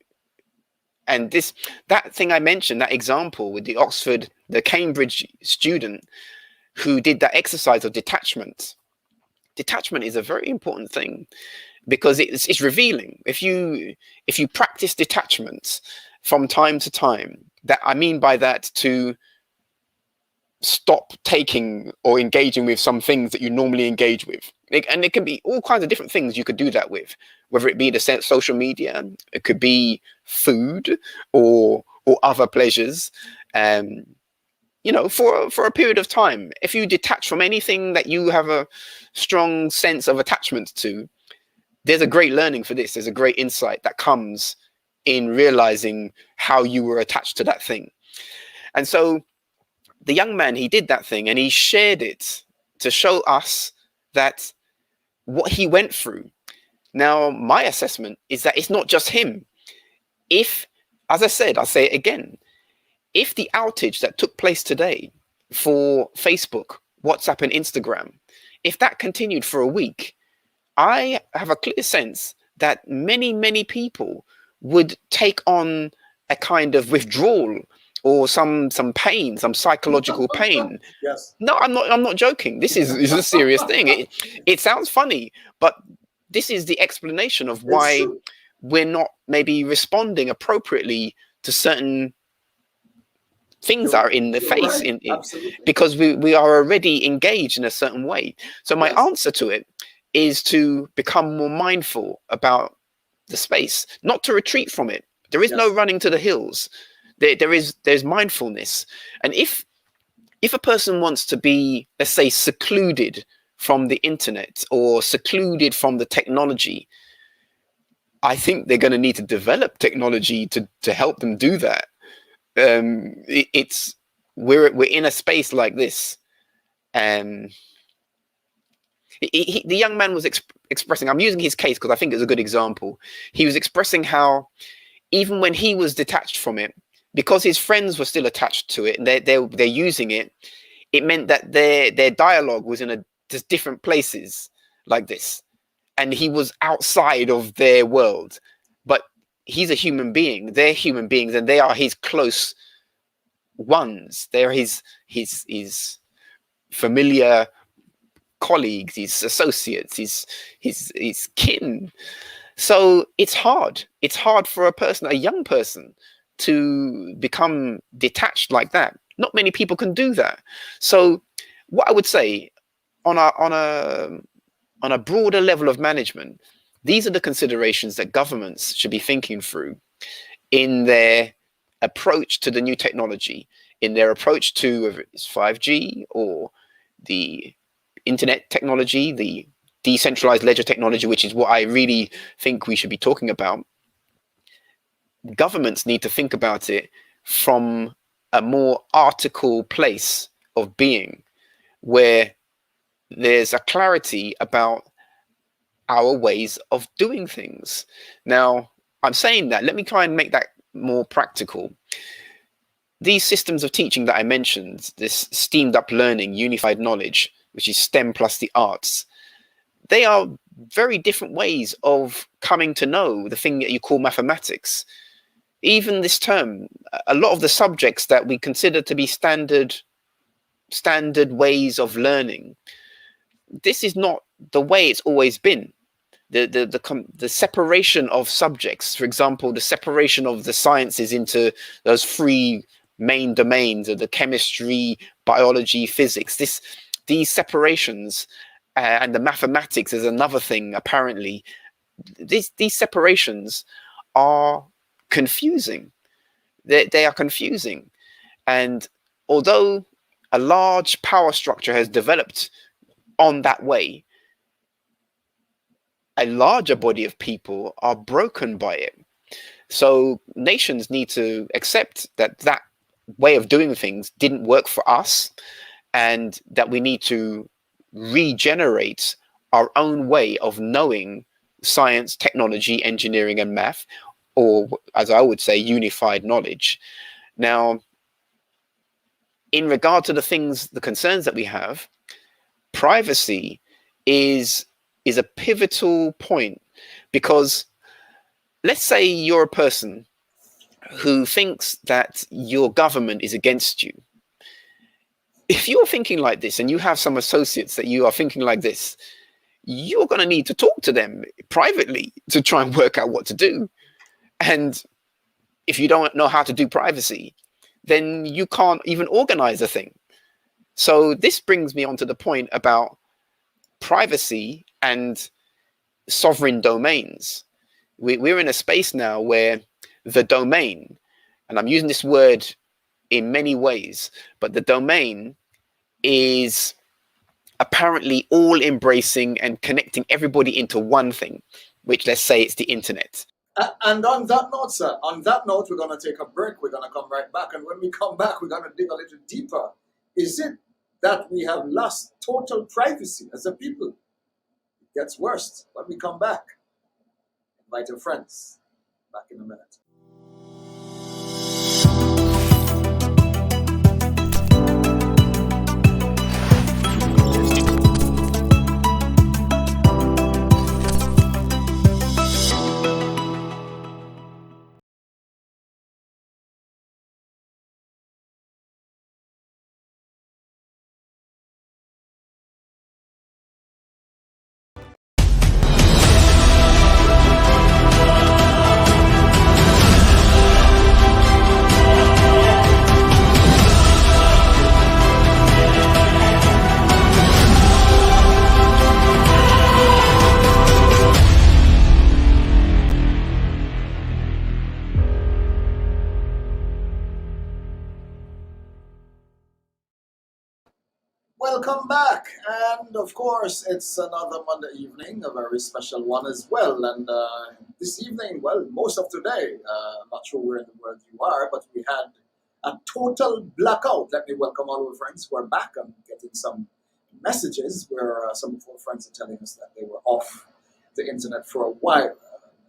And that thing I mentioned, that example with the Cambridge student who did that exercise of detachment. Detachment is a very important thing because it's revealing. If you practice detachment from time to time, that I mean by that to stop taking or engaging with some things that you normally engage with. And it can be all kinds of different things you could do that with, whether it be the social media, it could be food or other pleasures, for a period of time. If you detach from anything that you have a strong sense of attachment to, there's a great learning for this. There's a great insight that comes in realizing how you were attached to that thing. And so the young man, he did that thing and he shared it to show us that what he went through. Now, my assessment is that it's not just him. If, as I said, I'll say it again, if the outage that took place today for Facebook, WhatsApp, and Instagram, if that continued for a week, I have a clear sense that many, many people would take on a kind of withdrawal or some pain, some psychological pain. Yes. No, I'm not joking. This is a serious thing. It sounds funny, but this is the explanation of why we're not maybe responding appropriately to certain things that are in the face, Absolutely. because we are already engaged in a certain way. So my answer to it is to become more mindful about the space, not to retreat from it. There is no running to the hills. There's mindfulness. And if a person wants to be, let's say, secluded from the internet or secluded from the technology, I think they're going to need to develop technology to help them do that. We're in a space like this. The young man was expressing, I'm using his case because I think it's a good example. He was expressing how even when he was detached from it, because his friends were still attached to it and they're using it, it meant that their dialogue was in just different places like this, and he was outside of their world. But he's a human being, they're human beings, and they are his close ones. They're his familiar colleagues, his associates, his kin. So it's hard for a young person to become detached like that. Not many people can do that. So what I would say, on a broader level of management, these are the considerations that governments should be thinking through in their approach to the new technology, in their approach to whether it's 5G or the internet technology, the decentralized ledger technology, which is what I really think we should be talking about. Governments need to think about it from a more article place of being, where there's a clarity about our ways of doing things. Now, I'm saying that, let me try and make that more practical. These systems of teaching that I mentioned, this steamed up learning, unified knowledge, which is STEM plus the arts, they are very different ways of coming to know the thing that you call mathematics. Even this term, a lot of the subjects that we consider to be standard ways of learning, this is not the way it's always been. The separation of subjects, for example, the separation of the sciences into those three main domains of the chemistry, biology, physics, these separations, and the mathematics is another thing, apparently. These separations are confusing. They are confusing. And although a large power structure has developed on that way, a larger body of people are broken by it. So nations need to accept that way of doing things didn't work for us, and that we need to regenerate our own way of knowing science, technology, engineering, and math, or as I would say, unified knowledge. Now, in regard to the concerns that we have, privacy is a pivotal point, because let's say you're a person who thinks that your government is against you. If you're thinking like this and you have some associates that you are thinking like this, you're going to need to talk to them privately to try and work out what to do. And if you don't know how to do privacy, then you can't even organize a thing. So this brings me on to the point about privacy and sovereign domains. We're in a space now where the domain, and I'm using this word in many ways, but the domain is apparently all embracing and connecting everybody into one thing, which, let's say, it's the internet. And on that note, sir, we're going to take a break. We're going to come right back. And when we come back, we're going to dig a little deeper. Is it that we have lost total privacy as a people? It gets worse. When we come back, invite your friends. Back in a minute. And of course, it's another Monday evening, a very special one as well. And this evening, well, most of today, I'm not sure where in the world you are, but we had a total blackout. Let me welcome all our friends who are back. I'm getting some messages where some of our friends are telling us that they were off the internet for a while.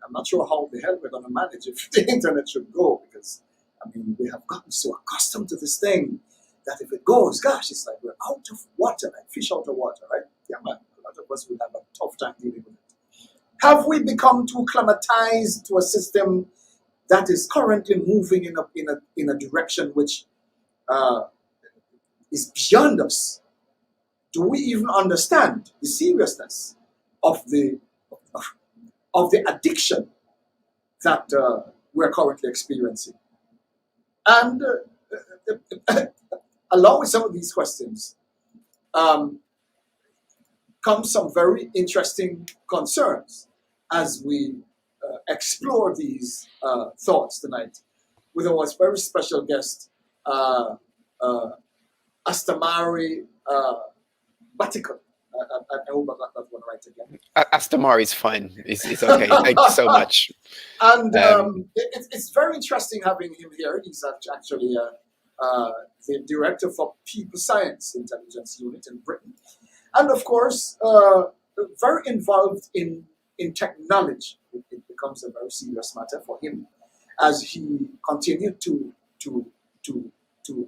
I'm not sure how the hell we're going to manage if the internet should go, because, I mean, we have gotten so accustomed to this thing that if it goes, gosh, it's like we're out of water, like fish out of water, right? Yeah, man, a lot of us will have a tough time dealing with it. Have we become too climatized to a system that is currently moving in a direction which is beyond us? Do we even understand the seriousness of the addiction that we're currently experiencing? And along with some of these questions come some very interesting concerns as we explore these thoughts tonight with our very special guest, Astehmari Batekun. I hope I got that one right again. Astehmari's fine. It's okay. Thank you so much. And it's very interesting having him here. He's actually the director for Peoplescience Intelligence Unit in Britain. And of course, very involved in technology. It becomes a very serious matter for him as he continued to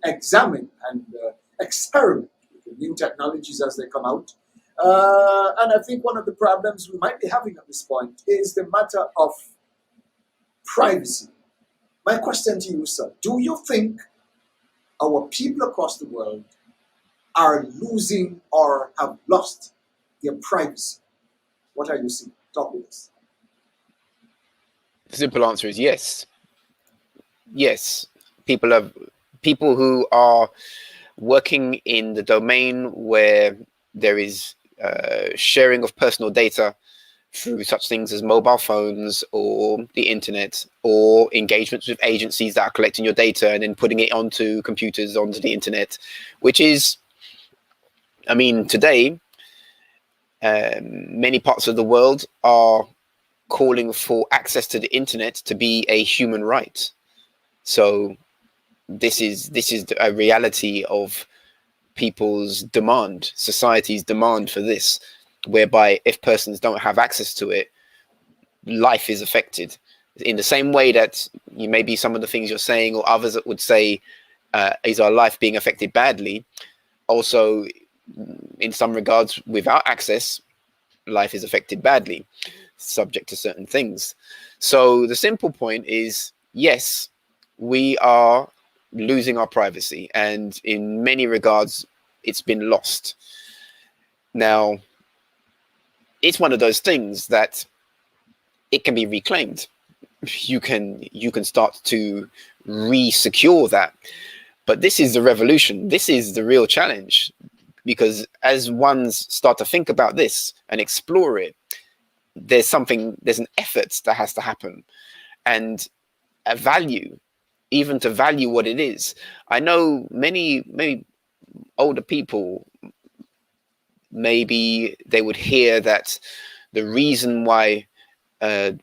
examine and experiment with the new technologies as they come out. And I think one of the problems we might be having at this point is the matter of privacy. My question to you, sir, do you think our people across the world are losing or have lost their privacy? What are you seeing? Talk with us. The simple answer is yes. Yes. People who are working in the domain where there is sharing of personal data through such things as mobile phones or the internet, or engagements with agencies that are collecting your data and then putting it onto computers, onto the internet, which is, I mean, today, many parts of the world are calling for access to the internet to be a human right. So this is a reality of people's demand, society's demand for this, whereby if persons don't have access to it, life is affected. In the same way that maybe some of the things you're saying or others that would say is our life being affected badly, also in some regards without access, life is affected badly, subject to certain things. So the simple point is, yes, we are losing our privacy, and in many regards it's been lost. Now, it's one of those things that it can be reclaimed. You can start to re-secure that. But this is the revolution. This is the real challenge, because as ones start to think about this and explore it, there's an effort that has to happen, and a value, even to value what it is. I know many older people, maybe they would hear that the reason why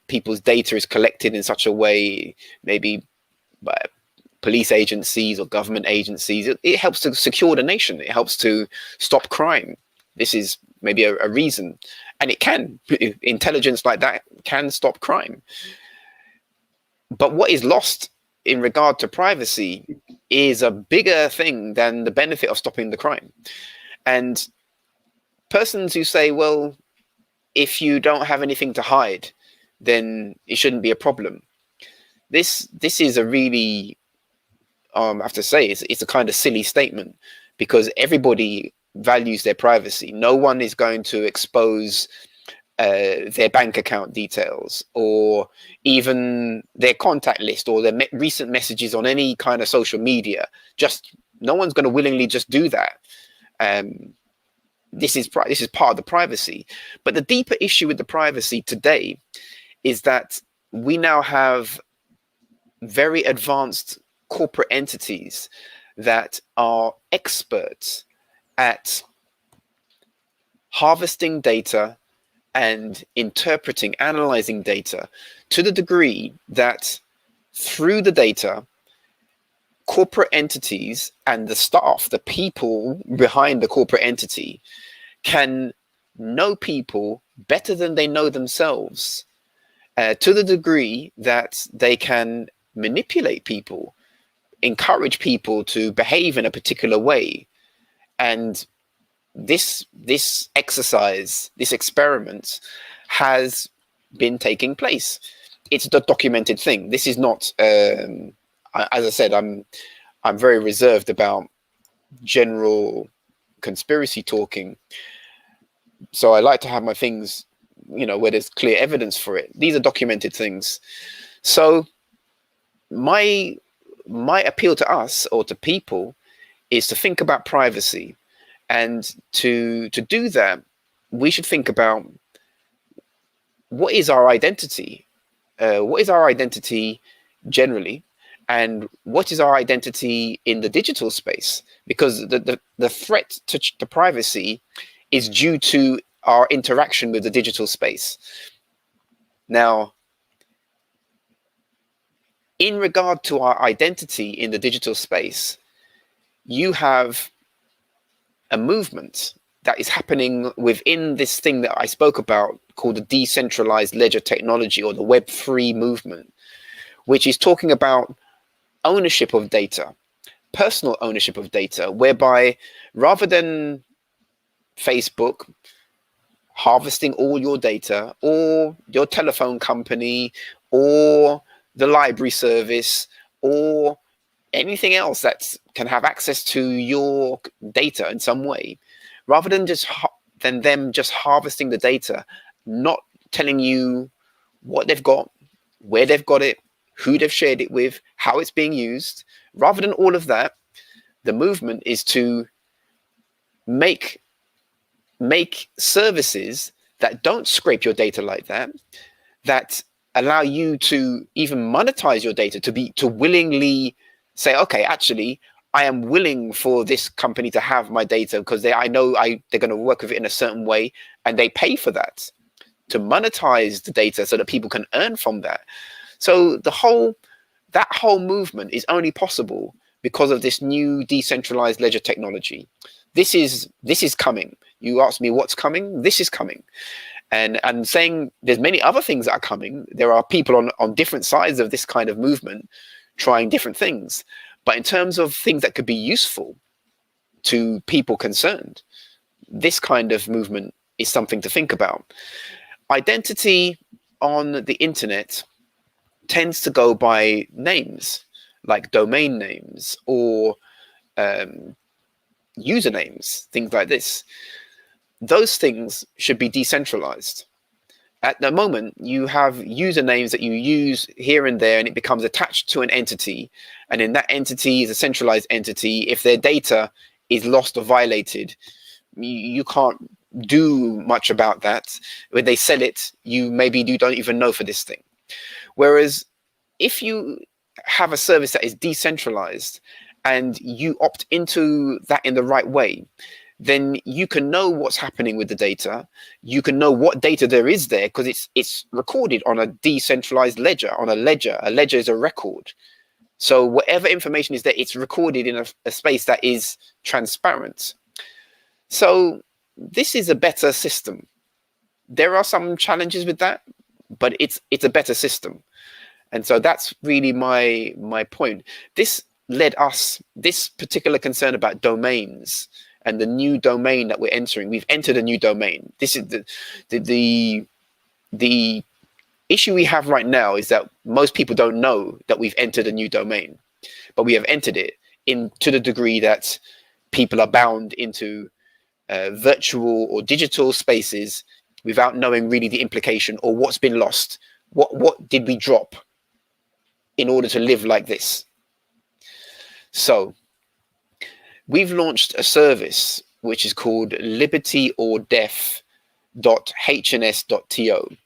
people's data is collected in such a way, maybe by police agencies or government agencies, it helps to secure the nation. It helps to stop crime. This is maybe a reason. And it can. Intelligence like that can stop crime. But what is lost in regard to privacy is a bigger thing than the benefit of stopping the crime. And persons who say, well, if you don't have anything to hide, then it shouldn't be a problem. This is a really, I have to say, it's a kind of silly statement, because everybody values their privacy. No one is going to expose their bank account details or even their contact list or their recent messages on any kind of social media. Just no one's going to willingly just do that. This is part of the privacy. But the deeper issue with the privacy today is that we now have very advanced corporate entities that are experts at harvesting data and interpreting, analyzing data to the degree that through the data, corporate entities and the staff, the people behind the corporate entity, can know people better than they know themselves, to the degree that they can manipulate people, encourage people to behave in a particular way. And this exercise, this experiment, has been taking place. It's the documented thing. This is not, as I said, I'm very reserved about general conspiracy talking. So I like to have my things, where there's clear evidence for it. These are documented things. So my appeal to us, or to people, is to think about privacy. And to do that, we should think about what is our identity? What is our identity generally? And what is our identity in the digital space? Because the threat to privacy is due to our interaction with the digital space. Now, in regard to our identity in the digital space, you have a movement that is happening within this thing that I spoke about, called the decentralized ledger technology, or the Web3 movement, which is talking about ownership of data, personal ownership of data, whereby rather than Facebook harvesting all your data, or your telephone company, or the library service, or anything else that can have access to your data in some way, rather than them just harvesting the data, not telling you what they've got, where they've got it, who they've shared it with, how it's being used, rather than all of that, the movement is to make services that don't scrape your data like that, that allow you to even monetize your data, to willingly say, okay, actually, I am willing for this company to have my data because I know they're going to work with it in a certain way, and they pay for that, to monetize the data so that people can earn from that. So that whole movement is only possible because of this new decentralized ledger technology. This is coming. You ask me what's coming? This is coming. And I'm saying there's many other things that are coming. There are people on different sides of this kind of movement trying different things. But in terms of things that could be useful to people concerned, this kind of movement is something to think about. Identity on the internet tends to go by names, like domain names or usernames, things like this. Those things should be decentralized. At the moment, you have usernames that you use here and there, and it becomes attached to an entity. And then that entity is a centralized entity. If their data is lost or violated, you can't do much about that. When they sell it, you don't even know for this thing. Whereas if you have a service that is decentralized and you opt into that in the right way, then you can know what's happening with the data. You can know what data there is there because it's recorded on a decentralized ledger, on a ledger. A ledger is a record. So whatever information is there, it's recorded in a space that is transparent. So this is a better system. There are some challenges with that, but it's a better system. And so that's really my point. This particular concern about domains and the new domain that we're entering. We've entered a new domain. This is the issue we have right now is that most people don't know that we've entered a new domain, but we have entered it to the degree that people are bound into virtual or digital spaces without knowing really the implication or what's been lost. What did we drop in order to live like this? So we've launched a service which is called libertyordeath.hns.to.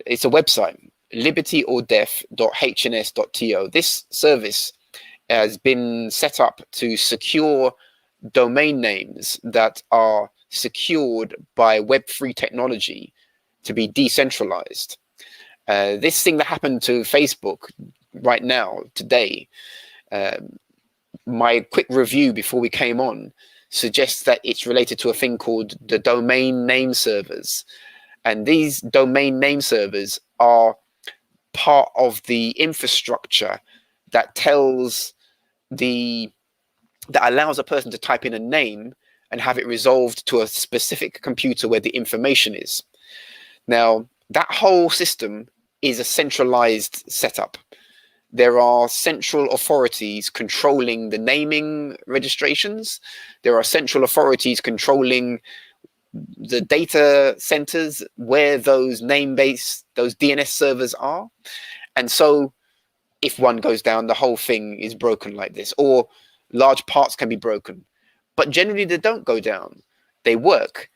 It's a website, libertyordeath.hns.to. This service has been set up to secure domain names that are secured by Web3 technology to be decentralized. This thing that happened to Facebook right now, today, my quick review before we came on suggests that it's related to a thing called the domain name servers. And these domain name servers are part of the infrastructure that allows a person to type in a name and have it resolved to a specific computer where the information is. Now, that whole system is a centralized setup. There are central authorities controlling the naming registrations. There are central authorities controlling the data centers where those those DNS servers are. And so if one goes down, the whole thing is broken like this, or large parts can be broken. But generally they don't go down. They work.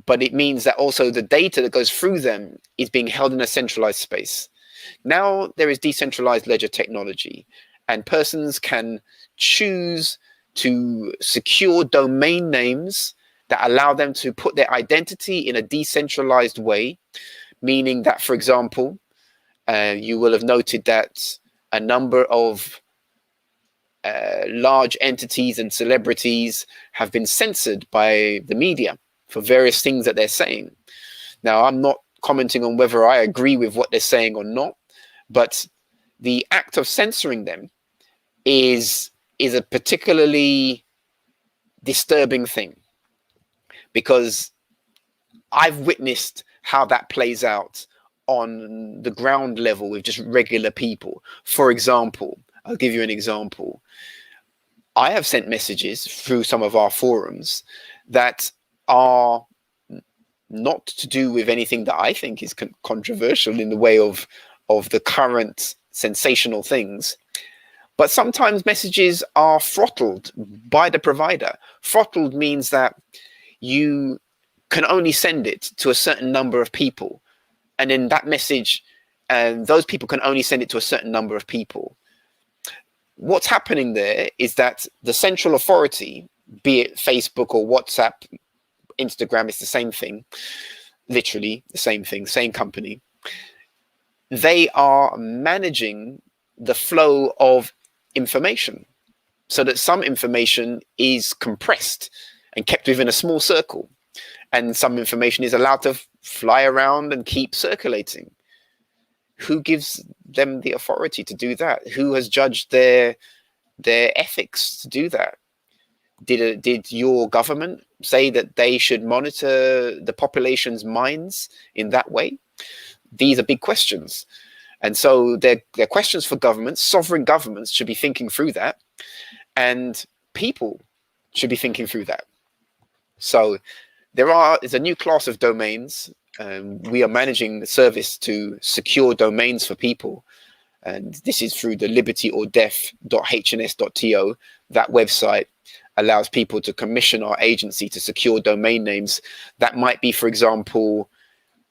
But it means that also the data that goes through them is being held in a centralized space. Now there is decentralized ledger technology, and persons can choose to secure domain names that allow them to put their identity in a decentralized way, meaning that, for example, you will have noted that a number of large entities and celebrities have been censored by the media for various things that they're saying. Now, I'm not commenting on whether I agree with what they're saying or not, but the act of censoring them is a particularly disturbing thing, because I've witnessed how that plays out on the ground level with just regular people. For example, I'll give you an example. I have sent messages through some of our forums that are not to do with anything that I think is controversial in the way of the current sensational things. But sometimes messages are throttled by the provider. Throttled means that you can only send it to a certain number of people. And then that message, and those people can only send it to a certain number of people. What's happening there is that the central authority, be it Facebook or WhatsApp, Instagram, it's the same thing, literally the same thing, same company. They are managing the flow of information so that some information is compressed and kept within a small circle, and some information is allowed to fly around and keep circulating. Who gives them the authority to do that? Who has judged their ethics to do that? Did your government say that they should monitor the population's minds in that way? These are big questions. And so they're questions for governments. Sovereign governments should be thinking through that, and people should be thinking through that. So there's a new class of domains. We are managing the service to secure domains for people. And this is through the libertyordeath.hns.to. That website allows people to commission our agency to secure domain names. That might be, for example,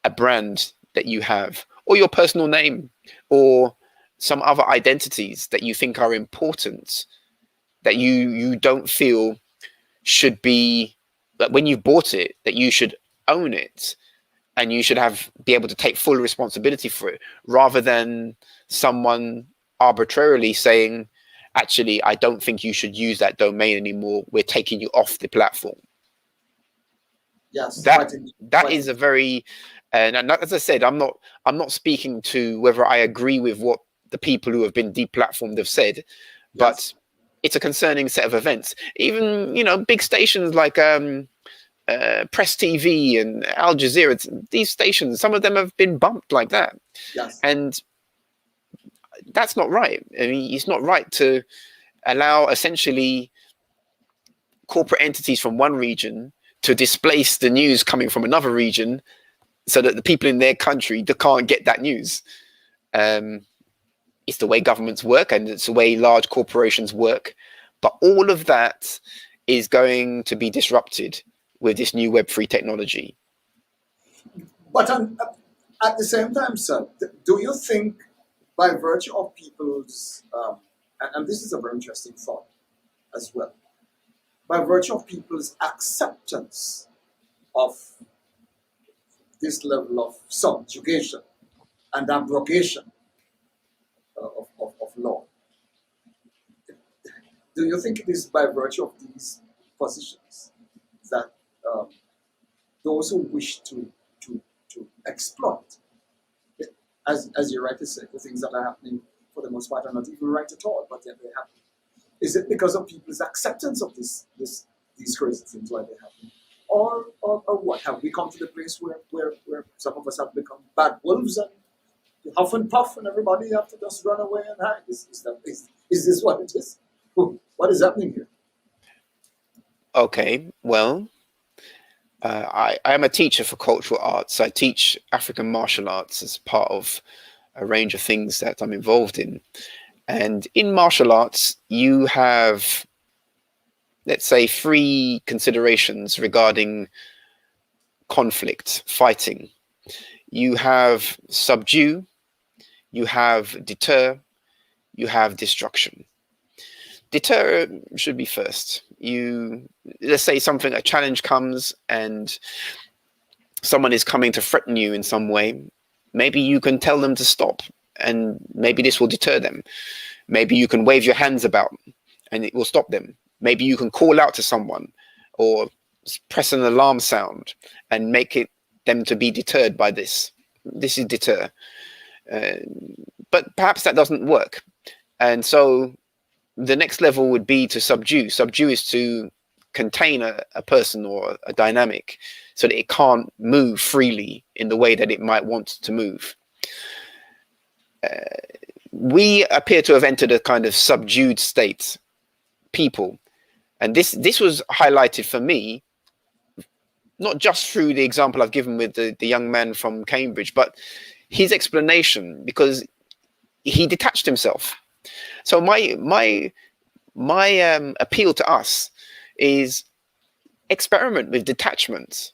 a brand that you have, or your personal name, or some other identities that you think are important, that you don't feel should be, that when you bought it, that you should own it, and you should be able to take full responsibility for it, rather than someone arbitrarily saying, actually, I don't think you should use that domain anymore. We're taking you off the platform. Yes, that is a very, and as I said, I'm not speaking to whether I agree with what the people who have been deplatformed have said, but yes, it's a concerning set of events. Even, big stations like Press TV and Al Jazeera, these stations, some of them have been bumped like that. Yes. And that's not right. I mean, it's not right to allow essentially corporate entities from one region to displace the news coming from another region so that the people in their country can't get that news. It's the way governments work, and it's the way large corporations work. But all of that is going to be disrupted with this new Web3 technology. But at the same time, sir, do you think by virtue of people's, and this is a very interesting thought as well, by virtue of people's acceptance of this level of subjugation and abrogation of law. Do you think it is by virtue of these positions that those who wish to exploit, as you rightly said, the things that are happening for the most part are not even right at all, but yet they happen? Is it because of people's acceptance of these crazy things why they happen? Or what? Have we come to the place where some of us have become bad wolves and huff and puff and everybody have to just run away and hide? Is this what it is? What is happening here? Okay, well, I am a teacher for cultural arts. I teach African martial arts as part of a range of things that I'm involved in. And in martial arts, you have, let's say, 3 considerations regarding conflict, fighting. You have subdue, you have deter, you have destruction. Deter should be first. Let's say a challenge comes and someone is coming to threaten you in some way. Maybe you can tell them to stop, and maybe this will deter them. Maybe you can wave your hands about and it will stop them. Maybe you can call out to someone or press an alarm sound and make them to be deterred by this. This is deter. But perhaps that doesn't work. And so the next level would be to subdue. Subdue is to contain a person or a dynamic so that it can't move freely in the way that it might want to move. We appear to have entered a kind of subdued state, people. And this was highlighted for me, not just through the example I've given with the young man from Cambridge, but his explanation, because he detached himself. So my appeal to us is experiment with detachment.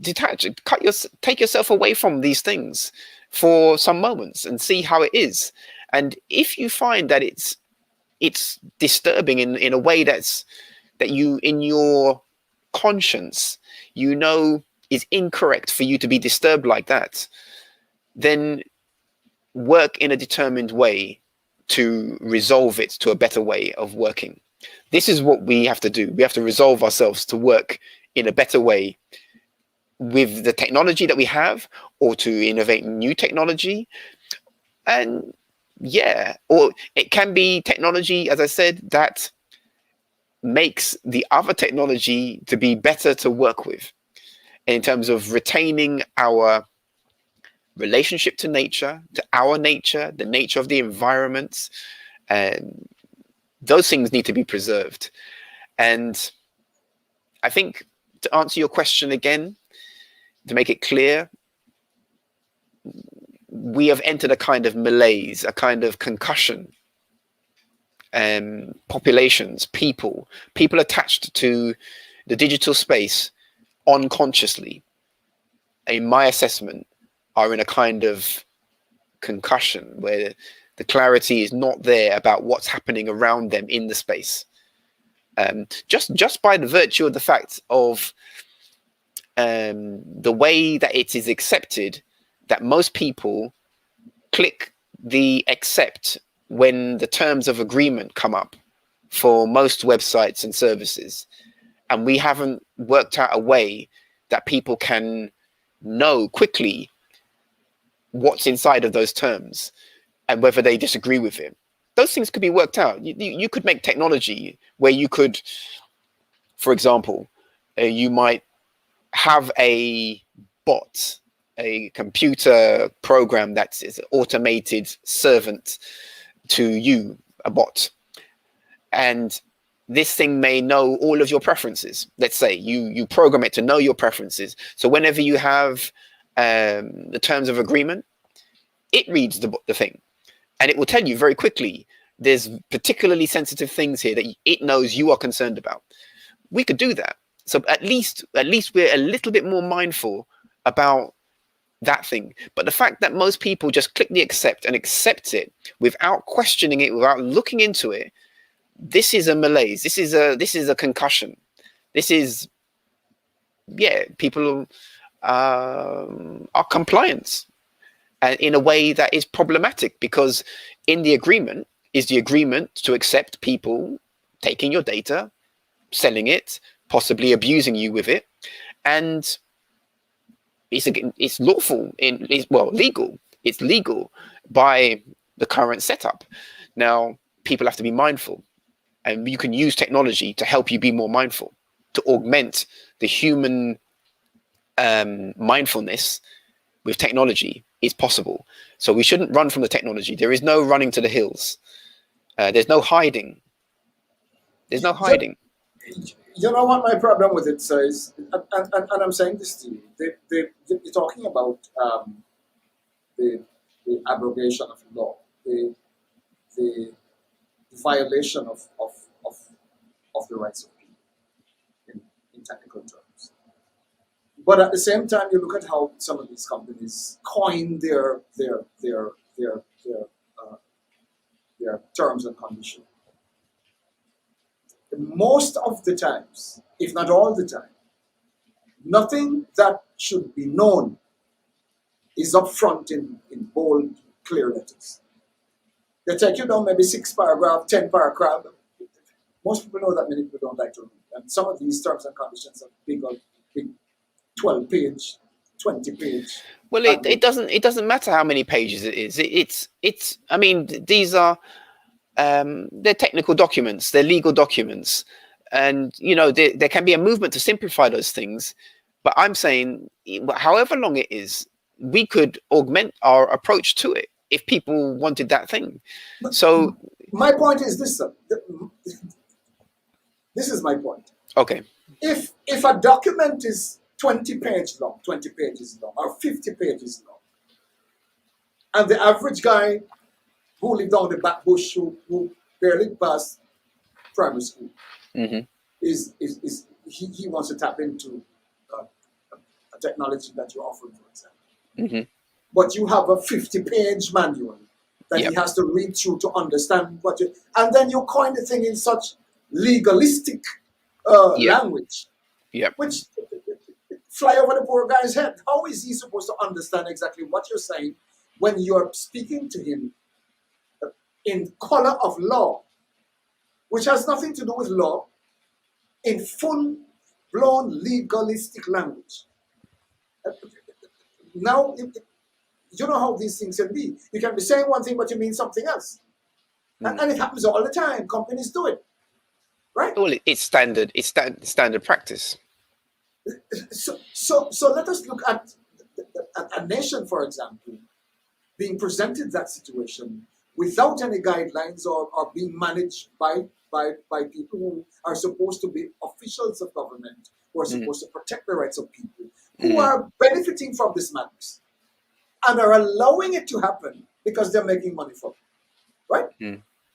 Take yourself away from these things for some moments and see how it is. And if you find that it's disturbing in a way that you, in your conscience, is incorrect for you to be disturbed like that, then work in a determined way to resolve it to a better way of working. This is what we have to do. We have to resolve ourselves to work in a better way with the technology that we have, or to innovate new technology. And or it can be technology, as I said, that makes the other technology to be better to work with in terms of retaining our relationship to nature, the nature of the environment. And those things need to be preserved. And I think, to answer your question again, to make it clear, we have entered a kind of malaise, a kind of concussion. Populations, people attached to the digital space unconsciously, in my assessment, are in a kind of concussion where the clarity is not there about what's happening around them in the space. Just by the virtue of the fact of the way that it is accepted, that most people click the accept when the terms of agreement come up for most websites and services. And we haven't worked out a way that people can know quickly what's inside of those terms and whether they disagree with it. Those things could be worked out. You could make technology where you could, for example, you might have a bot, a computer program that is an automated servant to you, a bot. And this thing may know all of your preferences. Let's say you program it to know your preferences. So whenever you have the terms of agreement, it reads the thing. And it will tell you very quickly, there's particularly sensitive things here that it knows you are concerned about. We could do that. So at least we're a little bit more mindful about that thing. But the fact that most people just click the accept and accept it without questioning it, without looking into it, this is a malaise. This is a concussion. This is yeah, people are compliant, and in a way that is problematic, because in the agreement is the agreement to accept people taking your data, selling it, possibly abusing you with it, and it's lawful, legal. It's legal by the current setup. Now, people have to be mindful, and you can use technology to help you be more mindful, to augment the human mindfulness with technology is possible. So we shouldn't run from the technology. There is no running to the hills. There's no hiding. There's no hiding. You know what my problem with it says, and I'm saying this to you. They're talking about the abrogation of law, the violation of the rights of people in technical terms. But at the same time, you look at how some of these companies coin their terms and conditions. Most of the times, if not all the time, nothing that should be known is up front in bold, clear letters. They take you down maybe 6 paragraph, 10 paragraph. Most people know that many people don't like to read. And some of these terms and conditions are big 12-page, 20-page. Well, it doesn't matter how many pages it is. It's I mean, these are they're technical documents, they're legal documents, and there can be a movement to simplify those things. But I'm saying, however long it is, we could augment our approach to it if people wanted that thing. So my point is this, sir. This is my point. Okay. If a document is 20 pages long, or 50 pages long, and the average guy who lived down the back bush, who barely passed primary school, mm-hmm. he wants to tap into a technology that you're offering, for example. Mm-hmm. But you have a 50-page manual that he has to read through to understand and then you coin the thing in such legalistic language, which fly over the poor guy's head. How is he supposed to understand exactly what you're saying when you're speaking to him in color of law, which has nothing to do with law, in full-blown legalistic language? Now, you know how these things can be. You can be saying one thing, but you mean something else. And it happens all the time. Companies do it, right? Well, it's standard. It's standard practice. So let us look at a nation, for example, being presented that situation without any guidelines or being managed by people who are supposed to be officials of government, who are supposed to protect the rights of people, who are benefiting from this madness and are allowing it to happen because they're making money from it, right?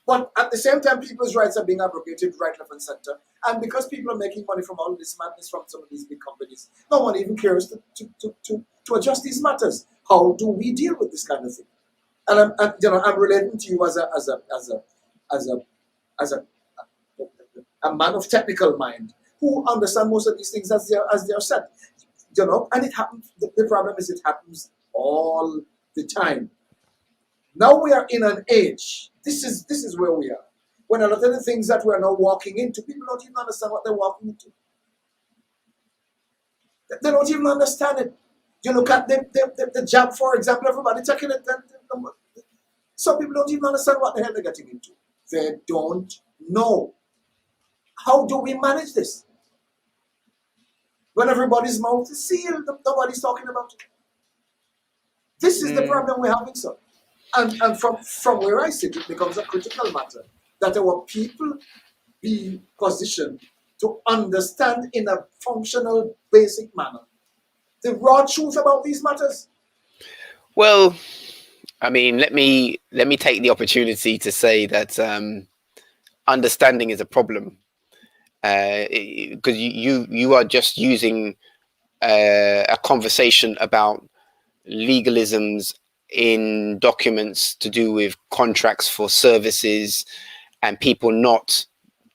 But at the same time, people's rights are being abrogated right, left, and center. And because people are making money from all this madness from some of these big companies, no one even cares to adjust these matters. How do we deal with this kind of thing? And I'm relating to you as a man of technical mind who understand most of these things as they are said. And it happens. The problem is it happens all the time. Now we are in an age. This is where we are. When a lot of the things that we're now walking into, people don't even understand what they're walking into. They don't even understand it. You look at the jab, for example, everybody taking it. Some people don't even understand what the hell they're getting into. They don't know. How do we manage this? When everybody's mouth is sealed, nobody's talking about it. This is the problem we're having, sir. And from where I sit, it becomes a critical matter that our people be positioned to understand in a functional, basic manner the raw truth about these matters. Well, I mean, let me take the opportunity to say that understanding is a problem, because you are just using a conversation about legalisms in documents to do with contracts for services and people not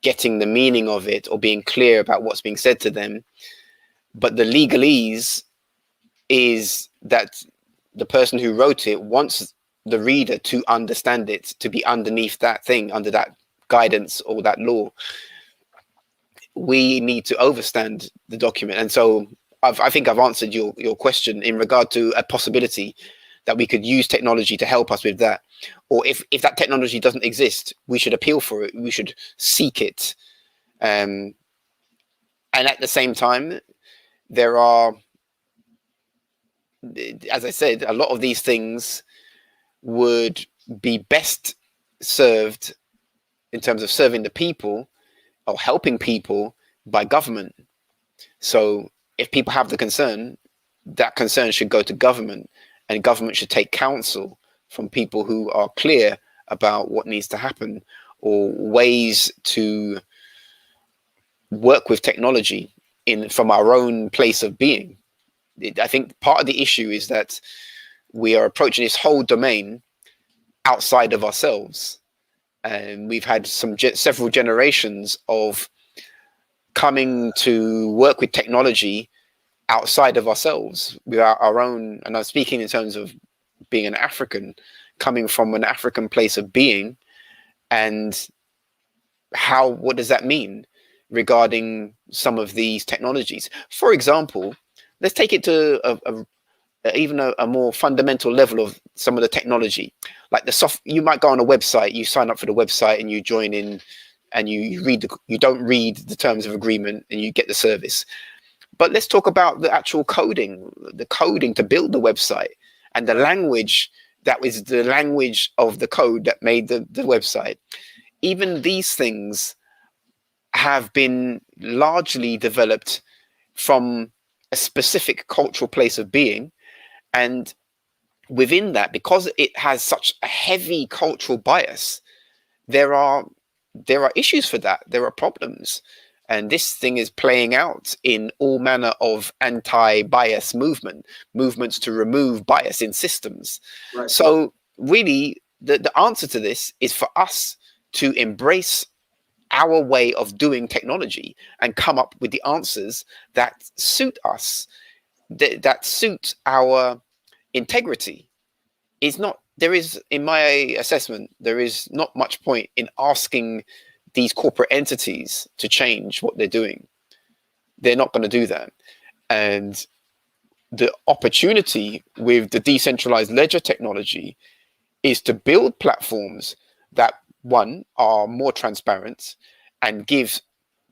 getting the meaning of it or being clear about what's being said to them. but the legalese is that the person who wrote it wants the reader to understand it, to be underneath that thing, under that guidance or that law. We need to overstand the document. And so I think I've answered your question in regard to a possibility that we could use technology to help us with that. Or if that technology doesn't exist, we should appeal for it. We should seek it. And at the same time, there are, as I said, a lot of these things would be best served in terms of serving the people or helping people by government. So if people have the concern, that concern should go to government, and government should take counsel from people who are clear about what needs to happen or ways to work with technology from our own place of being. I think part of the issue is that we are approaching this whole domain outside of ourselves. And we've had several generations of coming to work with technology outside of ourselves, without our own, and I'm speaking in terms of being an African, coming from an African place of being, and what does that mean regarding some of these technologies? For example, let's take it to even a more fundamental level of some of the technology, like you might go on a website, you sign up for the website and you join in, and you don't read the terms of agreement and you get the service. But let's talk about the actual coding to build the website, and the language that was the language of the code that made the website. Even these things have been largely developed from a specific cultural place of being. And within that, because it has such a heavy cultural bias, there are issues for that. There are problems. And this thing is playing out in all manner of anti-bias movements to remove bias in systems. Right. So really, the answer to this is for us to embrace our way of doing technology and come up with the answers that suit us, that suit our integrity. In my assessment, there is not much point in asking these corporate entities to change what they're doing. They're not going to do that. And the opportunity with the decentralized ledger technology is to build platforms that, one, are more transparent and give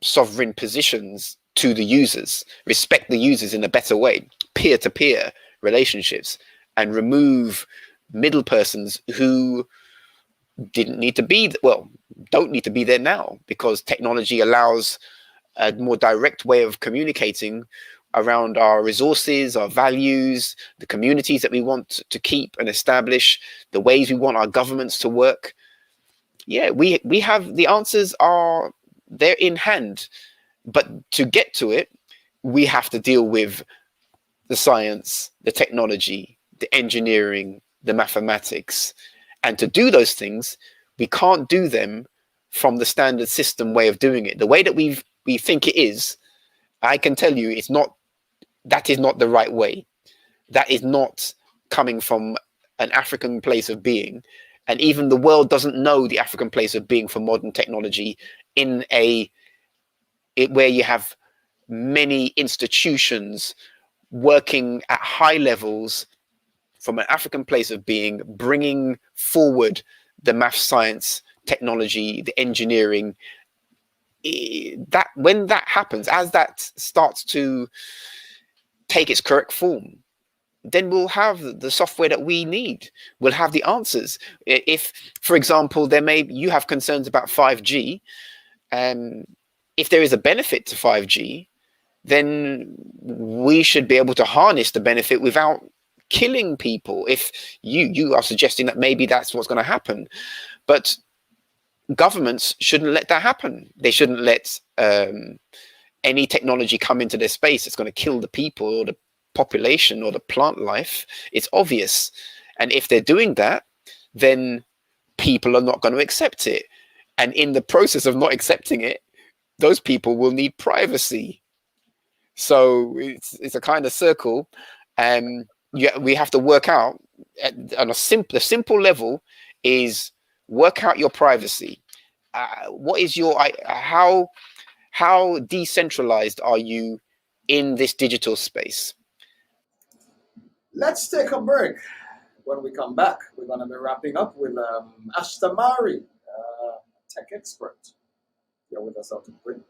sovereign positions to the users, respect the users in a better way, peer-to-peer relationships, and remove middle persons who don't need to be there now, because technology allows a more direct way of communicating around our resources, our values, the communities that we want to keep and establish, the ways we want our governments to work. Yeah, we have the answers, are there in hand, but to get to it, we have to deal with the science, the technology, the engineering, the mathematics. And to do those things, we can't do them from the standard system way of doing it. The way that we think it is, I can tell you that is not the right way. That is not coming from an African place of being. And even the world doesn't know the African place of being for modern technology where you have many institutions working at high levels from an African place of being, bringing forward the math, science, technology, the engineering. That when that happens, as that starts to take its correct form, then we'll have the software that we need. We'll have the answers. If, for example, you have concerns about 5G, if there is a benefit to 5G, then we should be able to harness the benefit without killing people. If you are suggesting that maybe that's what's going to happen, but governments shouldn't let that happen. They shouldn't let any technology come into their space that's going to kill the people or the population or the plant life. It's obvious. And if they're doing that, then people are not going to accept it. And in the process of not accepting it, those people will need privacy. So it's a kind of circle, and we have to work out on a simple level is work out your privacy. What is your how decentralized are you in this digital space? Let's take a break. When we come back, we're going to be wrapping up with Astehmari, tech expert, here with us out in Britain.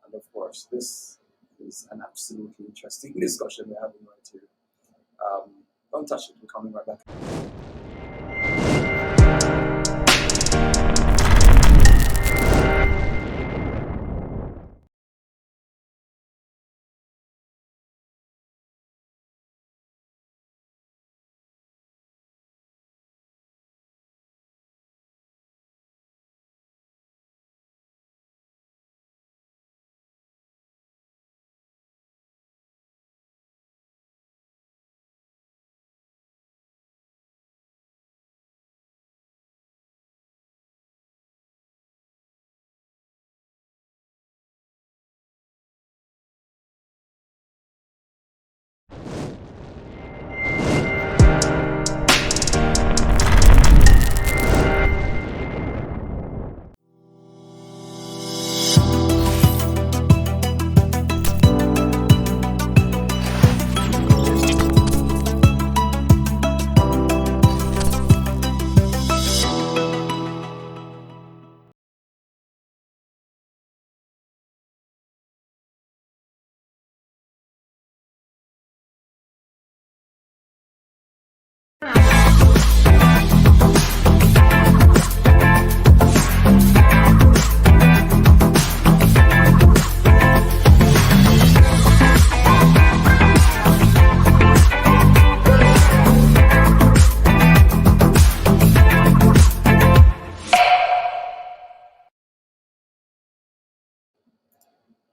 And of course, this is an absolutely interesting discussion we're having right here. Don't touch it, we're coming right back.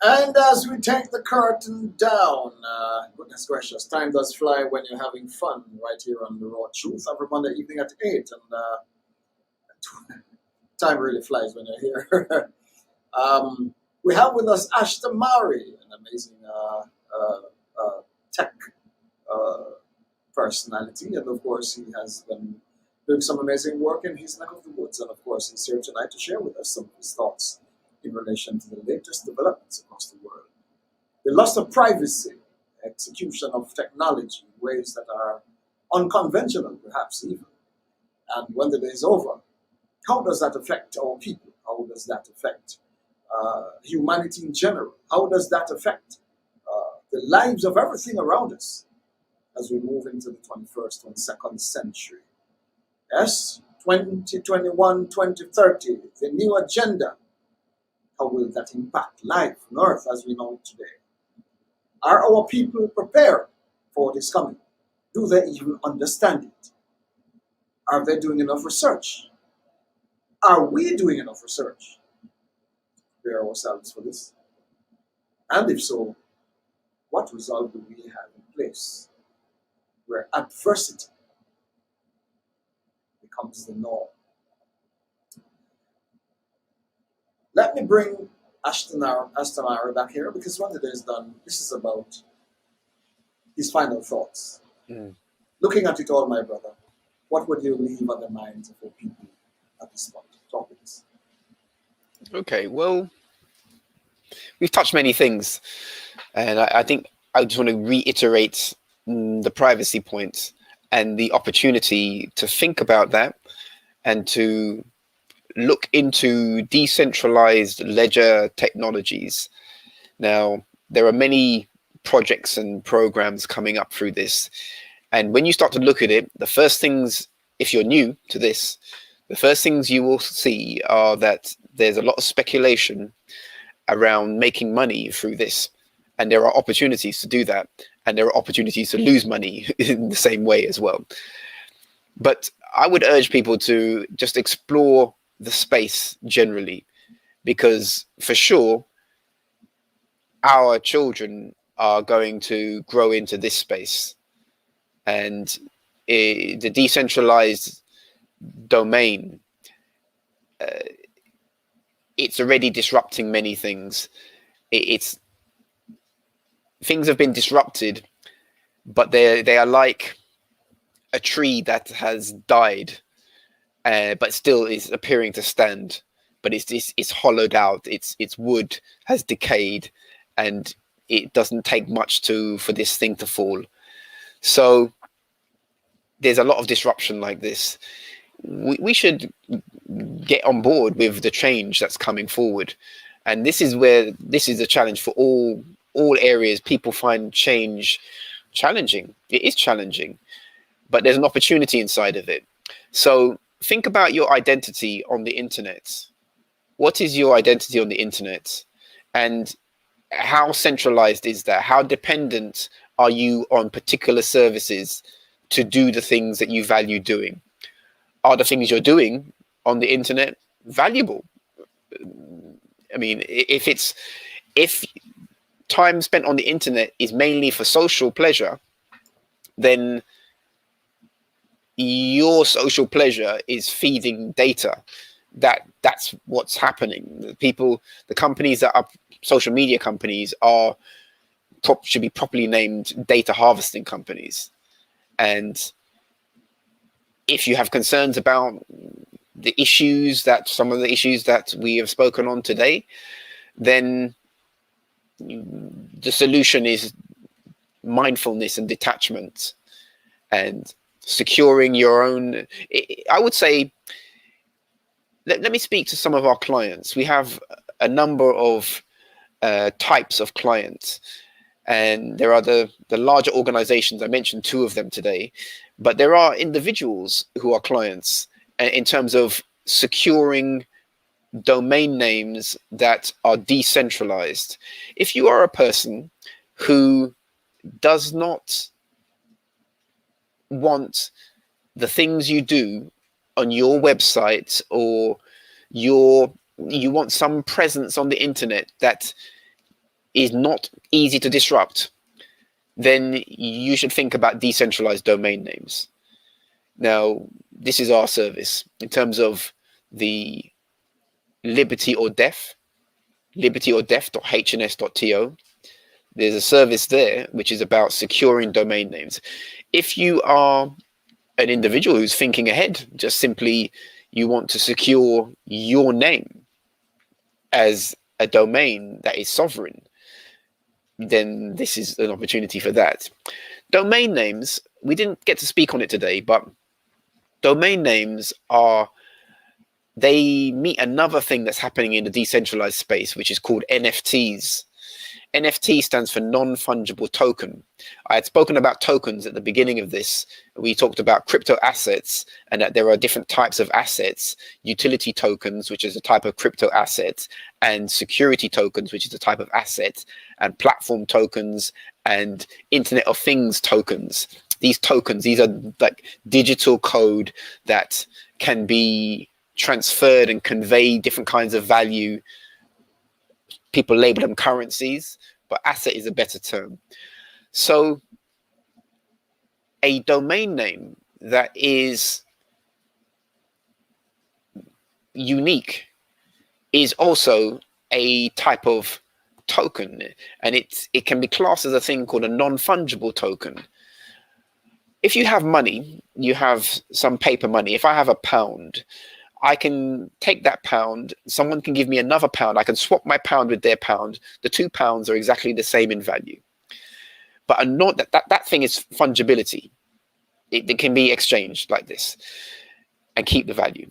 And as we take the curtain down, goodness gracious, time does fly when you're having fun right here on The Raw Truth every Monday evening at 8. And time really flies when you're here. We have with us Astehmari, an amazing tech personality. And of course, he has been doing some amazing work in his neck of the woods. And of course, he's here tonight to share with us some of his thoughts in relation to the latest developments across the world. The loss of privacy, execution of technology in ways that are unconventional, perhaps even. And when the day is over, how does that affect our people? How does that affect humanity in general? How does that affect the lives of everything around us as we move into the 21st, 22nd century? Yes, 2021, 2030, the new agenda. How will that impact life on Earth as we know it today? Are our people prepared for what is coming? Do they even understand it? Are they doing enough research? Are we doing enough research to prepare ourselves for this? And if so, what resolve do we have in place where adversity becomes the norm? Let me bring Astehmari back here, because when the day is done, this is about his final thoughts. Looking at it all, my brother, what would you leave on the minds of your people at this point? Talk with us. Okay, well, we've touched many things, and I think I just want to reiterate the privacy point and the opportunity to think about that and to look into decentralized ledger technologies. Now, there are many projects and programs coming up through this. And when you start to look at it, the first things, if you're new to this, the first things you will see are that there's a lot of speculation around making money through this. And there are opportunities to do that. And there are opportunities to lose money in the same way as well. But I would urge people to just explore the space generally, because for sure, our children are going to grow into this space. And the decentralized domain, it's already disrupting many things. It's things have been disrupted, but they are like a tree that has died, but still is appearing to stand. But it's hollowed out. Its wood has decayed, and it doesn't take much for this thing to fall. So there's a lot of disruption like this. We should get on board with the change that's coming forward, and this is a challenge for all areas. People find change challenging. It is challenging, but there's an opportunity inside of it. So think about your identity on the internet. What is your identity on the internet, and how centralized is that? How dependent are you on particular services to do the things that you value doing? Are the things you're doing on the internet valuable? I mean, if time spent on the internet is mainly for social pleasure, then your social pleasure is feeding data. That's what's happening. The companies that are social media companies should be properly named data harvesting companies. And if you have concerns about some of the issues that we have spoken on today, then the solution is mindfulness and detachment and securing your own. I would say, let me speak to some of our clients. We have a number of types of clients, and there are the larger organizations. I mentioned two of them today, but there are individuals who are clients in terms of securing domain names that are decentralized. If you are a person who does not want the things you do on your website, or you want some presence on the internet that is not easy to disrupt, then you should think about decentralized domain names. Now, this is our service in terms of the liberty or deaf.hns.to. There's a service there which is about securing domain names. If you are an individual who's thinking ahead, just simply you want to secure your name as a domain that is sovereign, then this is an opportunity for that. Domain names, we didn't get to speak on it today, but domain names they meet another thing that's happening in the decentralized space, which is called NFTs. NFT stands for non-fungible token. I had spoken about tokens at the beginning of this. We talked about crypto assets and that there are different types of assets: utility tokens, which is a type of crypto asset, and security tokens, which is a type of asset, and platform tokens and Internet of Things tokens. These tokens, these are like digital code that can be transferred and convey different kinds of value. People label them currencies, but asset is a better term. So a domain name that is unique is also a type of token, and it can be classed as a thing called a non-fungible token. If you have money, you have some paper money. If I have £1, I can take that £1, someone can give me another £1, I can swap my £1 with their £1. The £2 are exactly the same in value. But that thing is fungibility. It can be exchanged like this and keep the value.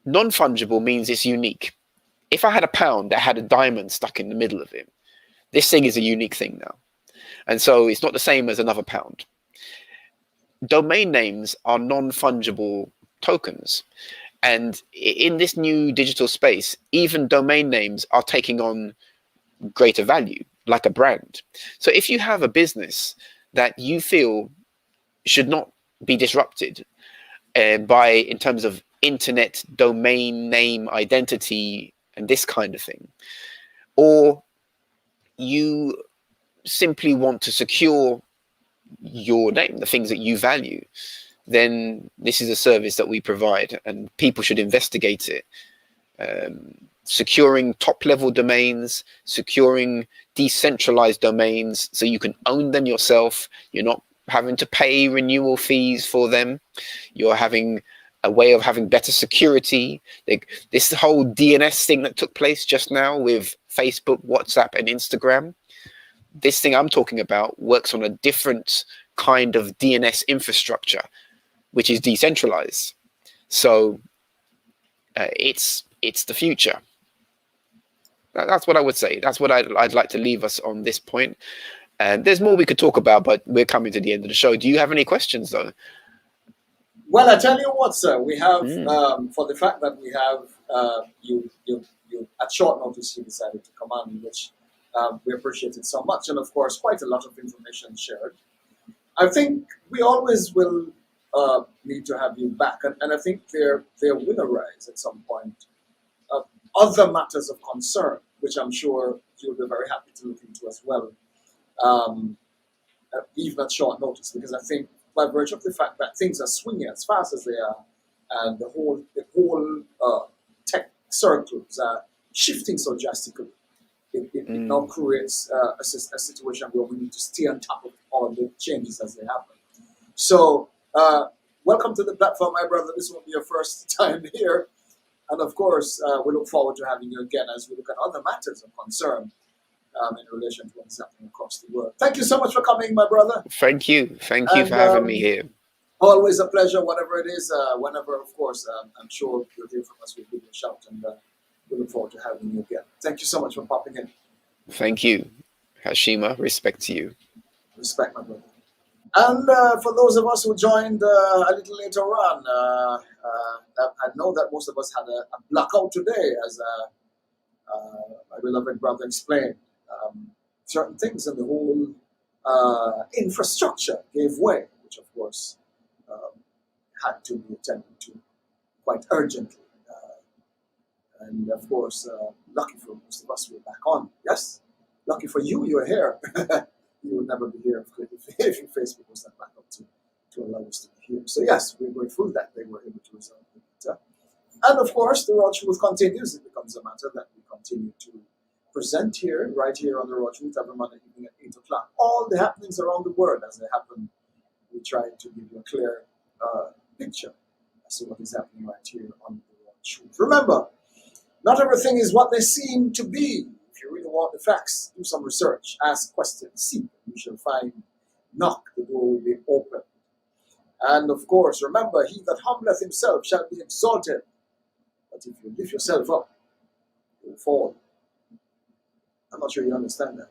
Non-fungible means it's unique. If I had £1 that had a diamond stuck in the middle of it, this thing is a unique thing now. And so it's not the same as another £1. Domain names are non-fungible tokens. And in this new digital space, even domain names are taking on greater value, like a brand. So if you have a business that you feel should not be disrupted in terms of internet domain name identity and this kind of thing, or you simply want to secure your name, the things that you value, then this is a service that we provide, and people should investigate it. securing top-level domains, securing decentralized domains so you can own them yourself. You're not having to pay renewal fees for them. You're having a way of having better security. This whole DNS thing that took place just now with Facebook, WhatsApp, and Instagram, this thing I'm talking about works on a different kind of DNS infrastructure, which is decentralized. So it's the future. That's what I would say. That's what I'd like to leave us on this point. And there's more we could talk about, but we're coming to the end of the show. Do you have any questions, though? Well, I tell you what, sir, we have, for the fact that we have you at short notice, you decided to come on, which we appreciate it so much. And of course, quite a lot of information shared. I think we always will need to have you back. And I think there will arise at some point other matters of concern, which I'm sure you'll be very happy to look into as well, even at short notice, because I think by virtue of the fact that things are swinging as fast as they are, and the whole tech circles are shifting so drastically, it now creates a situation where we need to stay on top of all the changes as they happen. So, welcome to the platform, my brother. This won't be your first time here. And of course, we look forward to having you again as we look at other matters of concern in relation to what's happening across the world. Thank you so much for coming, my brother. Thank you. Thank you for having me here. Always a pleasure, whatever it is. Whenever, of course, I'm sure you'll hear from us. We'll give you a shout, and we look forward to having you again. Thank you so much for popping in. Thank you. Hashima, respect to you. Respect, my brother. And for those of us who joined a little later on, I know that most of us had a blackout today, as my beloved brother explained. Certain things in the whole infrastructure gave way, which of course had to be attended to quite urgently. And of course, lucky for most of us, we're back on. Yes, lucky for you, you're here. You would never be here if Facebook was not back up to allow us to be here. So yes, we're grateful that they were able to resolve the matter. And of course, the Raw Truth continues. It becomes a matter that we continue to present here, right here on the Raw Truth, every Monday evening at 8 o'clock. All the happenings around the world as they happen, we try to give you a clear picture as to what is happening right here on the Raw Truth. Remember, not everything is what they seem to be. If you really want the facts, do some research, ask questions, seek, you shall find, knock, the door will be open. And of course, remember, he that humbleth himself shall be exalted. But if you lift yourself up, you will fall. I'm not sure you understand that.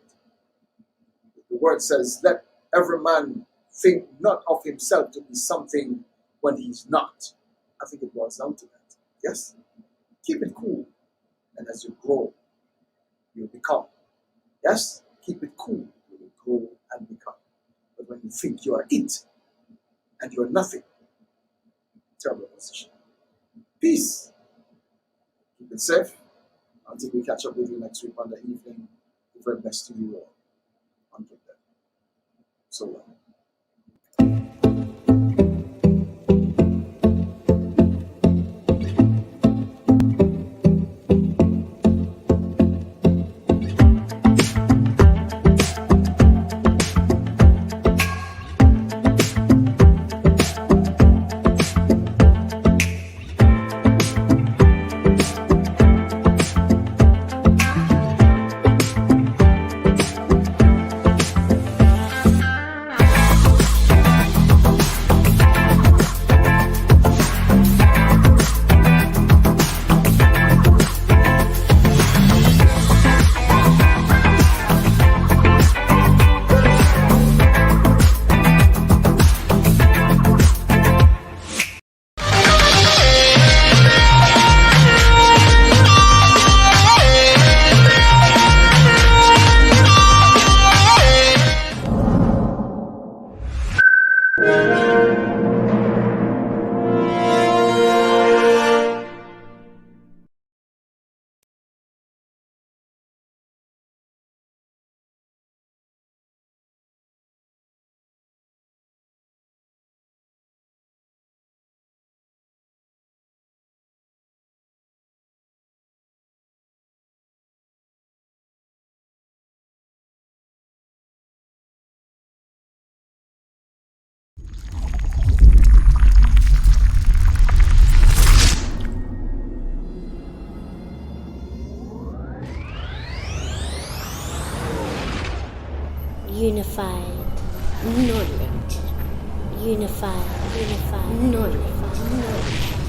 The word says, let every man think not of himself to be something when he's not. I think it boils down to that. Yes? Keep it cool. And as you grow, you'll become. Yes? Keep it cool. You will grow and become. But when you think you are it, and you are nothing, terrible position. Peace. Keep it safe. Until we catch up with you next week on the evening, the very best to you all. Until then. So long. knowledge.